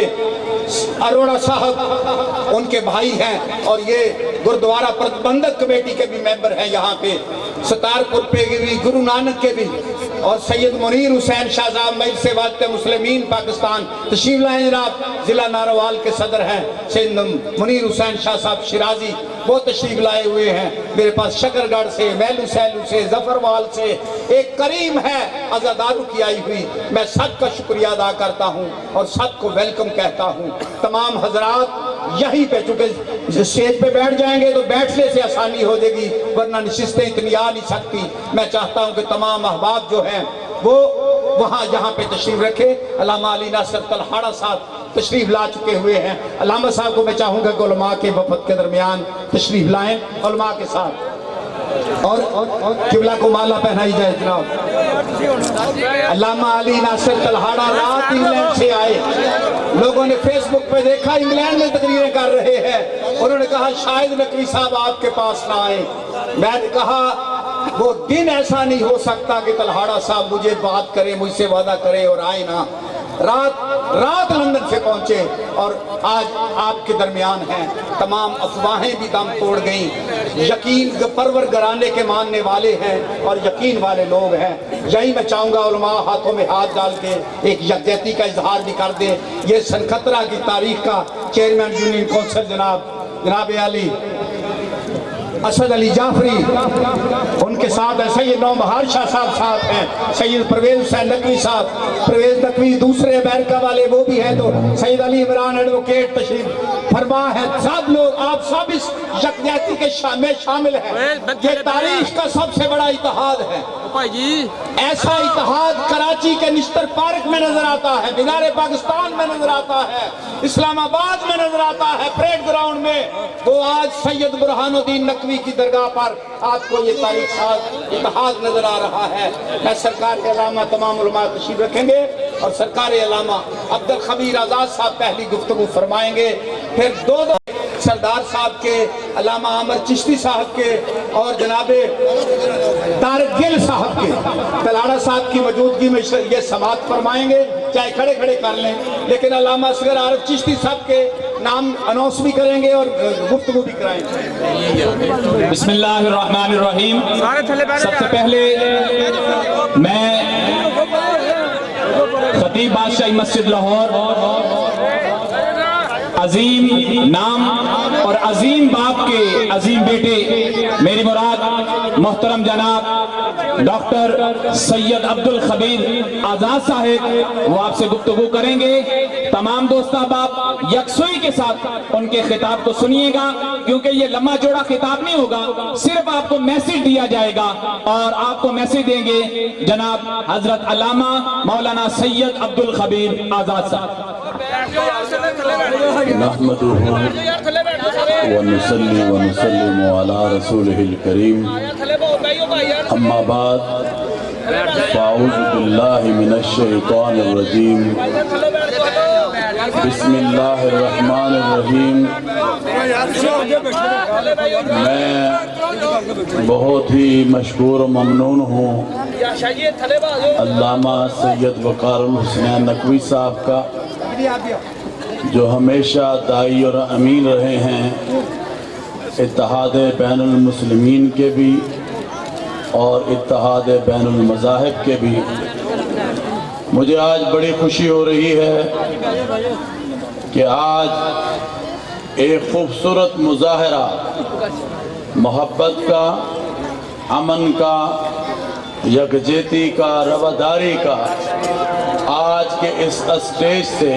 अरोड़ा साहब उनके भाई हैं, और ये गुरुद्वारा प्रबंधक कमेटी के भी मेंबर हैं यहाँ पे, सतारपुर पे भी गुरु नानक के भी, और सैयद मुनीर हुसैन शाह साहब मजलिस से वास्ते मुस्लिमीन पाकिस्तान तशरीफ लाए जनाब, जिला नारोवाल के सदर हैं सैयद मुनीर हुसैन शाह साहब शिराजी, वो तशरीफ लाए हुए हैं। मेरे पास शकरगढ़ से, महलू सैलू से, जफरवाल से एक करीम है आजादारू की आई हुई, मैं सबका शुक्रिया अदा करता हूँ और सबको वेलकम कहता हूँ। तमाम हजरात यहीं पे, चूंकि स्टेज पे बैठ जाएंगे तो बैठने से आसानी हो जाएगी, वरना नशिस्तें इतनी आ नहीं सकती। मैं चाहता हूँ कि तमाम अहबाब जो हैं वो वहाँ यहाँ पे तशरीफ रखे। अल्लामा अली नासिर तलहाड़ा साहब तशरीफ ला चुके हुए हैं, अल्लामा साहब को मैं चाहूँगा कि उलमा के वफद के दरमियान तशरीफ लाएं उलमा के साथ, और किबला को माला पहनाई जाए जनाब। अल्लामा अली नासिर तलहाड़ा रात इंग्लैंड से आए, लोगों ने फेसबुक पे देखा इंग्लैंड में तकरीरें कर रहे हैं, उन्होंने कहा शायद नकवी साहब आपके पास ना आए। मैंने कहा वो दिन ऐसा नहीं हो सकता कि तलहाड़ा साहब मुझे बात करे, मुझसे वादा करे और आए ना। रात लंदन से पहुंचे और आज आपके दरमियान हैं। तमाम अफवाहें भी दम तोड़ गईं, यकीन परवर घराने के मानने वाले हैं और यकीन वाले लोग हैं। यही मैं चाहूँगा उलमा हाथों में हाथ डाल के एक यकजहती का इजहार भी कर दें। ये सनखतरा की तारीख का चेयरमैन यूनियन कौंसिल जनाब अली असद अली जाफरी, उनके साथ है सैयद नौबहार शाह साहब हैं, सैयद परवेज हुसैन नकवी साहब, परवेज नकवी दूसरे अमेरिका वाले वो भी हैं, तो सैयद अली इमरान एडवोकेट तशरीफ फरमा है। सब लोग आप सब इस यकजहती के में शामिल हैं। ये तारीख का सबसे बड़ा इतिहाद है। ऐसा इतिहाद कराची के निश्तर पार्क में नजर आता है, मीनार पाकिस्तान में नजर आता है, इस्लामाबाद में नजर आता है, परेड ग्राउंड में। वो आज सैयद बुरहानुद्दीन नकवी की दरगाह पर आपको ये तारीख इतिहाद नजर आ रहा है। मैं सरकार के अलामा तमाम उलमा तशरीफ रखेंगे और सरकार अलामा अब्दुल खबीर आजाद साहब पहली गुफ्तगू फरमाएंगे, फिर दो सरदार साहब के, अल्लामा आमर चिश्ती साहब के और जनाबे तारक गिल साहब के, तलहाड़ा साहब की मौजूदगी में ये समाअत फरमाएंगे, चाहे खड़े खड़े कर लें, लेकिन अल्लामा असगर आरिफ चिश्ती साहब के नाम अनाउंस भी करेंगे और गुफ्तगू भी कराएंगे। बिस्मिल्लाहिर्रहमानिर्रहीम। सबसे पहले मैं खतीब बादशाही मस्जिद लाहौर अजीम नाम और अजीम बाप के अजीम बेटे मेरी मुराद मोहतरम जनाब डॉक्टर सैयद अब्दुल खबीर आजाद साहेब वो आपसे गुफ्तगू करेंगे। तमाम दोस्त अहबाब यकसुई के साथ उनके खिताब को सुनिएगा, क्योंकि ये लम्बा चौड़ा खिताब नहीं होगा, सिर्फ आपको मैसेज दिया जाएगा और आपको मैसेज देंगे जनाब हजरत अल्लामा मौलाना सैयद अब्दुल खबीर आजाद साहब। नहमदुहु व नुसल्ली व नुसल्लिमु अला रसूलिहिल करीम, अम्मा बाद, फ़अऊज़ु बिल्लाहि मिनश शैतानिर रजीम, बिस्मिल्लाहिर रहमानिर रहीम। मैं बहुत ही मशकूर व ममनून हूँ अल्लामा सैयद वक़ारुल हुसनैन नकवी साहब का, जो हमेशा दाई और अमीन रहे हैं इत्तेहाद बैनुल मुस्लिमीन के भी और इत्तेहाद बैनुल मज़ाहिब के भी। मुझे आज बड़ी खुशी हो रही है कि आज एक खूबसूरत मुजाहरा मोहब्बत का, अमन का, यकजहती का, रवादारी का आज के इस स्टेज से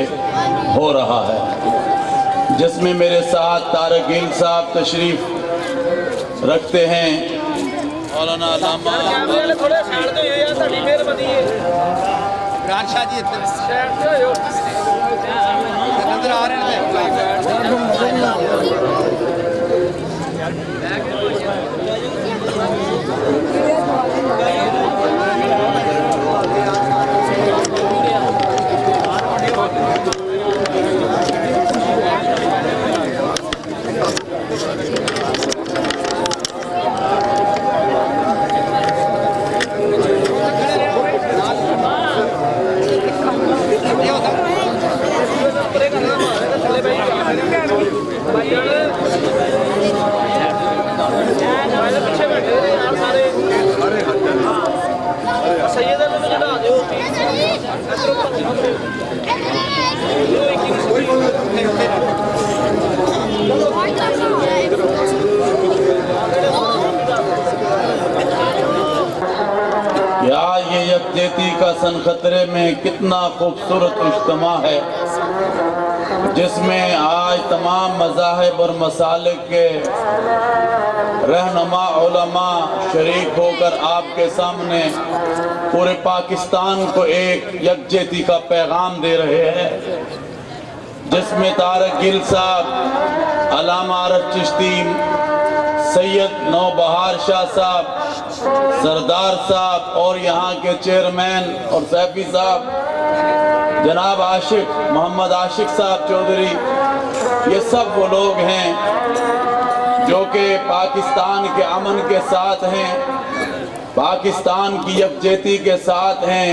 हो रहा है, जिसमें मेरे साथ तारक गिल साहब तशरीफ रखते हैं। मौलाना अल्लामा यकजहती का सन खतरे में कितना खूबसूरत इज्तिमा है, जिसमें आज तमाम मज़ाहिब और मसालिक के रहनुमा उलमा शरीक होकर आपके सामने पूरे पाकिस्तान को एक यकजहती का पैगाम दे रहे हैं, जिसमें तारक गिल साहब, अल्लामा आरिफ चिश्ती, सैयद नौबहार शाह साहब, सरदार साहब और यहाँ के चेयरमैन और सैफी साहब जनाब आशिक मोहम्मद आशिक साहब चौधरी, ये सब वो लोग हैं जो कि पाकिस्तान के अमन के साथ हैं, पाकिस्तान की यकजहती के साथ हैं,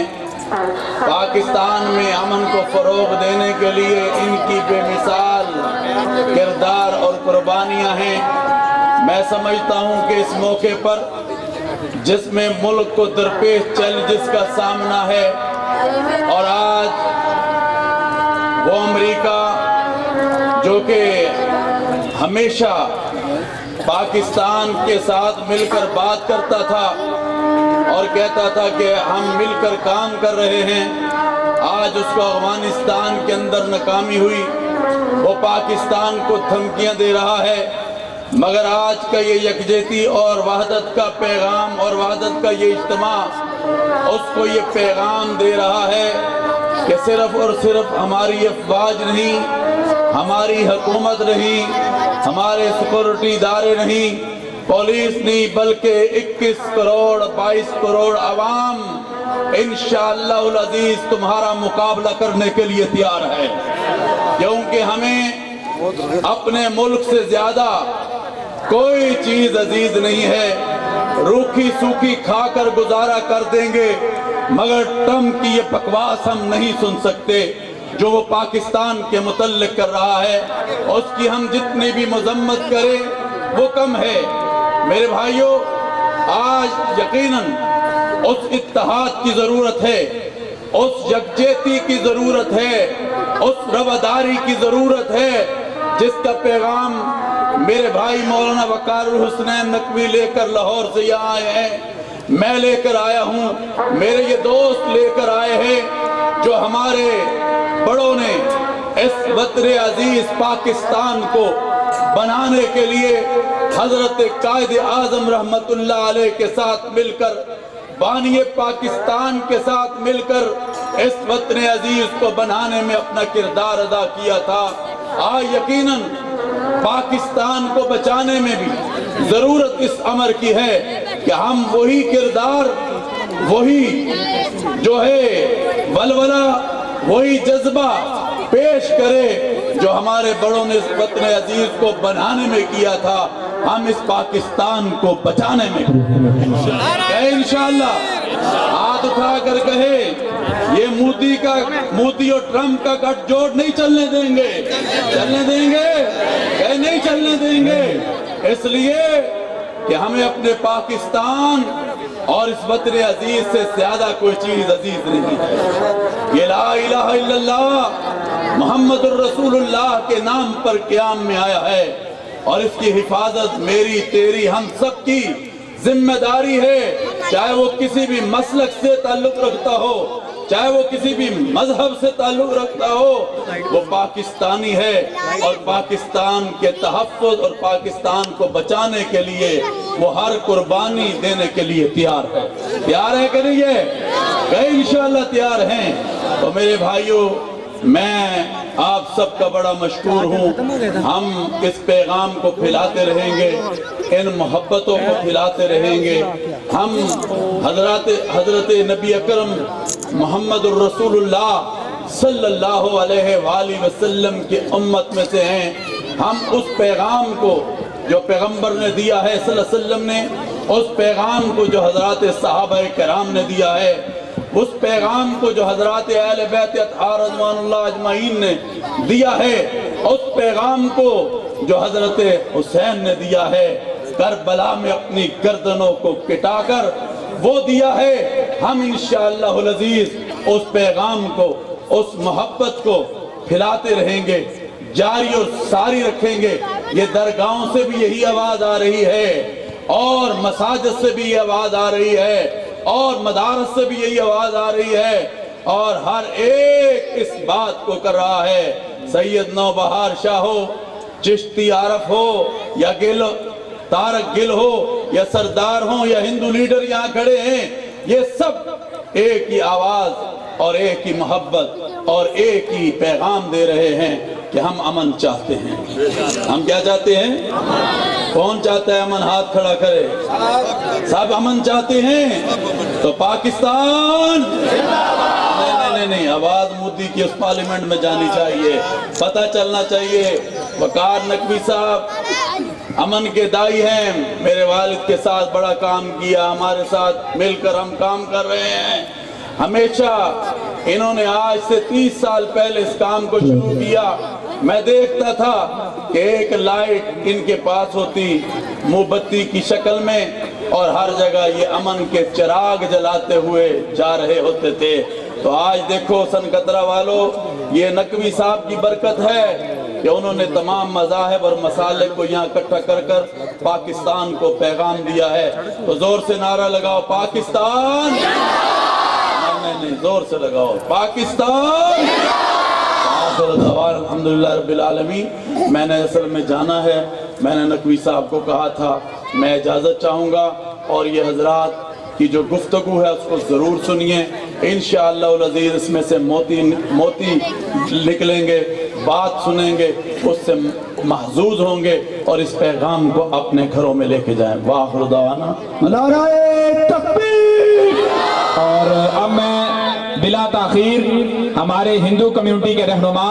पाकिस्तान में अमन को फ़रोग़ देने के लिए इनकी बेमिसाल किरदार और कुर्बानियाँ हैं। मैं समझता हूँ कि इस मौके पर जिसमें मुल्क को दरपेश चैलेंजेस का सामना है और आज वो अमेरिका जो कि हमेशा पाकिस्तान के साथ मिलकर बात करता था और कहता था कि हम मिलकर काम कर रहे हैं, आज उसको अफगानिस्तान के अंदर नाकामी हुई, वो पाकिस्तान को धमकियां दे रहा है। मगर आज का ये यकजहती और वहदत का पैगाम और वहदत का ये इज्तिमा उसको ये पैगाम दे रहा है कि सिर्फ और सिर्फ हमारी अफवाज नहीं, हमारी हुकूमत नहीं, हमारे सिक्योरिटी इदारे नहीं, पुलिस नहीं, बल्कि 21 करोड़ 22 करोड़ अवाम इंशाअल्लाह अज़ीज़ तुम्हारा मुकाबला करने के लिए तैयार है, क्योंकि हमें अपने मुल्क से ज्यादा कोई चीज अजीज नहीं है। रूखी सूखी खाकर गुजारा कर देंगे, मगर ट्रम्प की ये बकवास हम नहीं सुन सकते जो वो पाकिस्तान के मुतल्लिक कर रहा है। उसकी हम जितनी भी मजम्मत करें वो कम है। मेरे भाइयों, आज यकीनन उस इत्तेहाद की जरूरत है, उस यकजहती की जरूरत है, उस रवादारी की जरूरत है जिसका पैगाम मेरे भाई मौलाना वकारुल हुसनैन नकवी लेकर लाहौर से यहाँ आए हैं, मैं लेकर आया हूँ, मेरे ये दोस्त लेकर आए हैं, जो हमारे बड़ों ने इस वतन अजीज पाकिस्तान को बनाने के लिए हजरत कायद आजम रहमतुल्लाह अलैह के साथ मिलकर, बानिए पाकिस्तान के साथ मिलकर इस वतन अजीज को बनाने में अपना किरदार अदा किया था। यकीनन पाकिस्तान को बचाने में भी जरूरत इस अमर की है कि हम वही किरदार, वही जो है वलवला, वही जज्बा पेश करें जो हमारे बड़ों ने इस वतन अजीज को बनाने में किया था, हम इस पाकिस्तान को बचाने में कहे इंशाअल्लाह। हाथ उठा कर कहे, ये मोदी और ट्रंप का गठजोड़ नहीं चलने देंगे, चलने देंगे, कहे नहीं चलने देंगे, इसलिए कि हमें अपने पाकिस्तान और इस वतन अजीज से ज्यादा कोई चीज अजीज नहीं है। ये ला इलाहा इल्लल्लाह मुहम्मदुर रसूलुल्लाह के नाम पर क़याम में आया है और इसकी हिफाजत मेरी, तेरी, हम सब की जिम्मेदारी है। चाहे वो किसी भी मसलक से ताल्लुक रखता हो, चाहे वो किसी भी मजहब से ताल्लुक रखता हो, वो पाकिस्तानी है और पाकिस्तान के तहफ़्फ़ुज़ और पाकिस्तान को बचाने के लिए वो हर कुर्बानी देने के लिए तैयार है। तैयार है कि नहीं है? कई इंशाअल्लाह तैयार हैं। तो मेरे भाइयों, मैं आप सबका बड़ा मशकूर हूँ। हम इस पैगाम को फैलाते रहेंगे, इन मोहब्बतों को फैलाते रहेंगे। हम हजरत नबी अकरम मोहम्मदुर रसूलुल्लाह सल्लल्लाहु अलैहि वसल्लम की उम्मत में से हैं। हम उस पैगाम को जो पैगंबर ने दिया है सल्लल्लाहु अलैहि वसल्लम ने, उस पैगाम को जो हजरत सहाबा किराम ने दिया है, उस पैगाम को जो हजरत अहले बैत अत्हार रज़वानुल्लाह अजमाइन ने दिया है, उस पैगाम को जो हजरत हुसैन ने दिया है, करबला में अपनी गर्दनों को कटाकर वो दिया है। हम इंशाअल्लाह अज़ीज़ उस पैगाम को, उस मोहब्बत को फैलाते रहेंगे, जारी और सारी रखेंगे। ये दरगाहों से भी यही आवाज़ आ रही है और मसाजिद से भी ये आवाज़ आ रही है और मदारस से भी यही आवाज़ आ रही है और हर एक इस बात को कर रहा है। सैयद नौबहार शाह हो, चिश्ती आरफ हो या गिल तारक गिल हो या सरदार हो या हिंदू लीडर यहाँ खड़े हैं, ये सब एक ही आवाज़ और एक ही मोहब्बत और एक ही पैगाम दे रहे हैं कि हम अमन चाहते हैं। हम क्या चाहते हैं? कौन चाहता है अमन? हाथ खड़ा करे। सब अमन चाहते हैं तो पाकिस्तान नहीं, आवाज मोदी की उस पार्लियामेंट में जानी चाहिए, पता चलना चाहिए। वकार नकवी साहब अमन के दाई हैं, मेरे वालिद के साथ बड़ा काम किया, हमारे साथ मिलकर हम काम कर रहे हैं। हमेशा इन्होंने आज से 30 साल पहले इस काम को शुरू किया। मैं देखता था कि एक लाइट इनके पास होती मोमबत्ती की शक्ल में और हर जगह ये अमन के चिराग जलाते हुए जा रहे होते थे। तो आज देखो सनकतरा वालों, ये नकवी साहब की बरकत है कि उन्होंने तमाम मज़ाहिब और मसाले को यहाँ इकट्ठा कर कर पाकिस्तान को पैगाम दिया है। तो जोर से नारा लगाओ पाकिस्तान, नहीं जोर से लगाओ पाकिस्तान। अल्हम्दुलिल्लाह रब्बिल आलमीन। मैंने असल में जाना है, मैंने नकवी साहब को कहा था मैं इजाज़त चाहूँगा और ये हजरात की जो गुफ्तगू है उसको ज़रूर सुनिए। इंशाअल्लाह अज़ीज़ इसमें से मोती निकलेंगे, बात सुनेंगे, उससे महजूज होंगे और इस पैगाम को अपने घरों में लेके जाएं। वाखिर दावाना नारे तकबीर। और अब मैं बिला ताखीर हमारे हिंदू कम्युनिटी के रहनुमा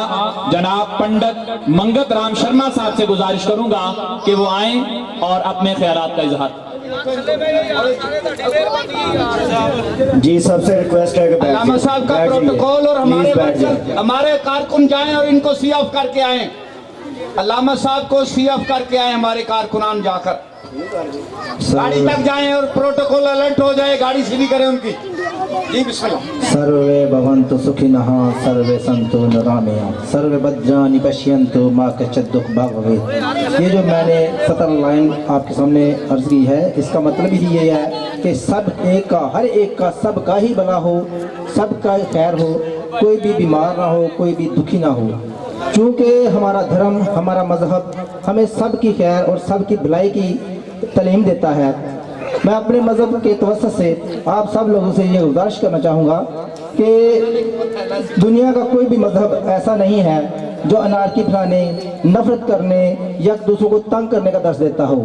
जनाब पंडित मंगत राम शर्मा साहब से गुजारिश करूंगा कि वो आएं और अपने ख्यालात का इजहार। जी सबसे रिक्वेस्ट है कि अल्लामा साहब का प्रोटोकॉल और हमारे कारकुन जाएं और इनको सी ऑफ करके आए। अल्लामा साहब को सी ऑफ करके आए हमारे कारकुनान जाकर। गाड़ी तक जाएं और प्रोटोकॉल अलर्ट हो जाए, गाड़ी सीधी करें उनकी। जी बिस्मिल्लाह। सर्वे भवन्तु सुखिनः सर्वे सन्तु निरामया सर्वे भद्राणि पश्यन्तु मा कश्चित् दुःख भाग् भवेत्। ये जो मैंने 17 लाइन आपके सामने अर्ज की है, इसका मतलब ही ये है कि सब एक का, हर एक का, सबका ही भला हो, सबका खैर हो, कोई भी बीमार ना हो, कोई भी दुखी ना हो। चूँकि हमारा धर्म, हमारा मजहब हमें सब की खैर और सब की भलाई की तालीम देता है। मैं अपने मज़हब के तवज्जुह से आप सब लोगों से ये गुजारिश करना चाहूँगा कि दुनिया का कोई भी मज़हब ऐसा नहीं है जो अनारकी फैलाने, नफरत करने या दूसरों को तंग करने का दर्श देता हो।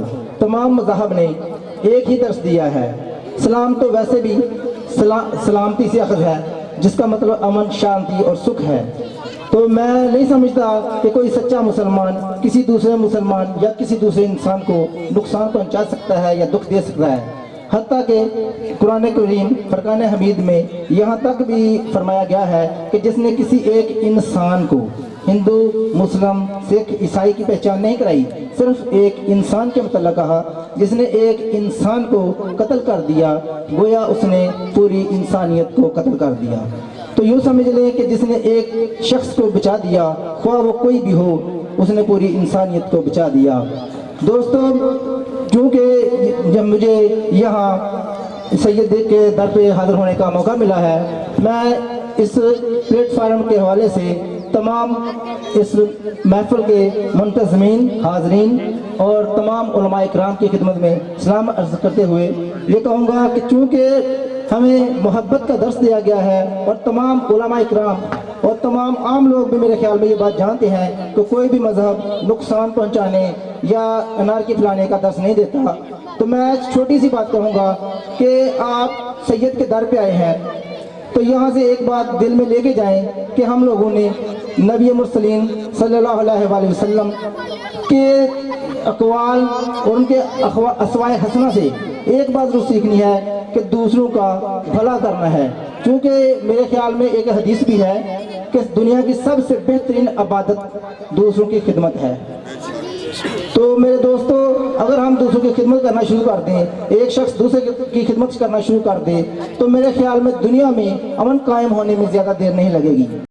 तमाम मज़हब ने एक ही दर्श दिया है। इस्लाम तो वैसे भी सलामती से अखज़ है, जिसका मतलब अमन, शांति और सुख है। तो मैं नहीं समझता कि कोई सच्चा मुसलमान किसी दूसरे मुसलमान या किसी दूसरे इंसान को नुकसान पहुंचा सकता है या दुख दे सकता है। हत्ता के कुरान करीम फरकान हमीद में यहाँ तक भी फरमाया गया है कि जिसने किसी एक इंसान को, हिंदू, मुस्लिम, सिख, ईसाई की पहचान नहीं कराई, सिर्फ एक इंसान के मतलब कहा, जिसने एक इंसान को कत्ल कर दिया गोया उसने पूरी इंसानियत को कत्ल कर दिया। तो यूँ समझ लें कि जिसने एक शख्स को बचा दिया, ख्वाह वो कोई भी हो, उसने पूरी इंसानियत को बचा दिया। दोस्तों, क्योंकि जब मुझे यहाँ सैयद के दर पे हाजिर होने का मौका मिला है, मैं इस प्लेटफार्म के हवाले से तमाम इस महफिल के मुंतज़मीन, हाज़रीन और तमाम उलमाए किराम की खिदमत में सलाम अर्ज़ करते हुए ये कहूँगा कि चूँकि हमें मोहब्बत का दर्स दिया गया है और तमाम उलमाए किराम और तमाम आम लोग भी मेरे ख्याल में ये बात जानते हैं कि कोई भी मज़हब नुकसान पहुँचाने या अनारकी फैलाने का दर्स नहीं देता। तो मैं छोटी सी बात कहूँगा कि आप सैयद के दर पे आए हैं तो यहाँ से एक बात दिल में लेके जाएं कि हम लोगों ने नबी मुरसलीन सल्लल्लाहु अलैहि वसल्लम के अक़वाल और उनके अस्वाए हसना से एक बात जो सीखनी है कि दूसरों का भला करना है। क्योंकि मेरे ख्याल में एक हदीस भी है कि दुनिया की सबसे बेहतरीन इबादत दूसरों की खिदमत है। तो मेरे दोस्तों, अगर हम दूसरों की खिदमत करना शुरू कर दें, एक शख्स दूसरे की खिदमत करना शुरू कर दे, तो मेरे ख्याल में दुनिया में अमन कायम होने में ज़्यादा देर नहीं लगेगी।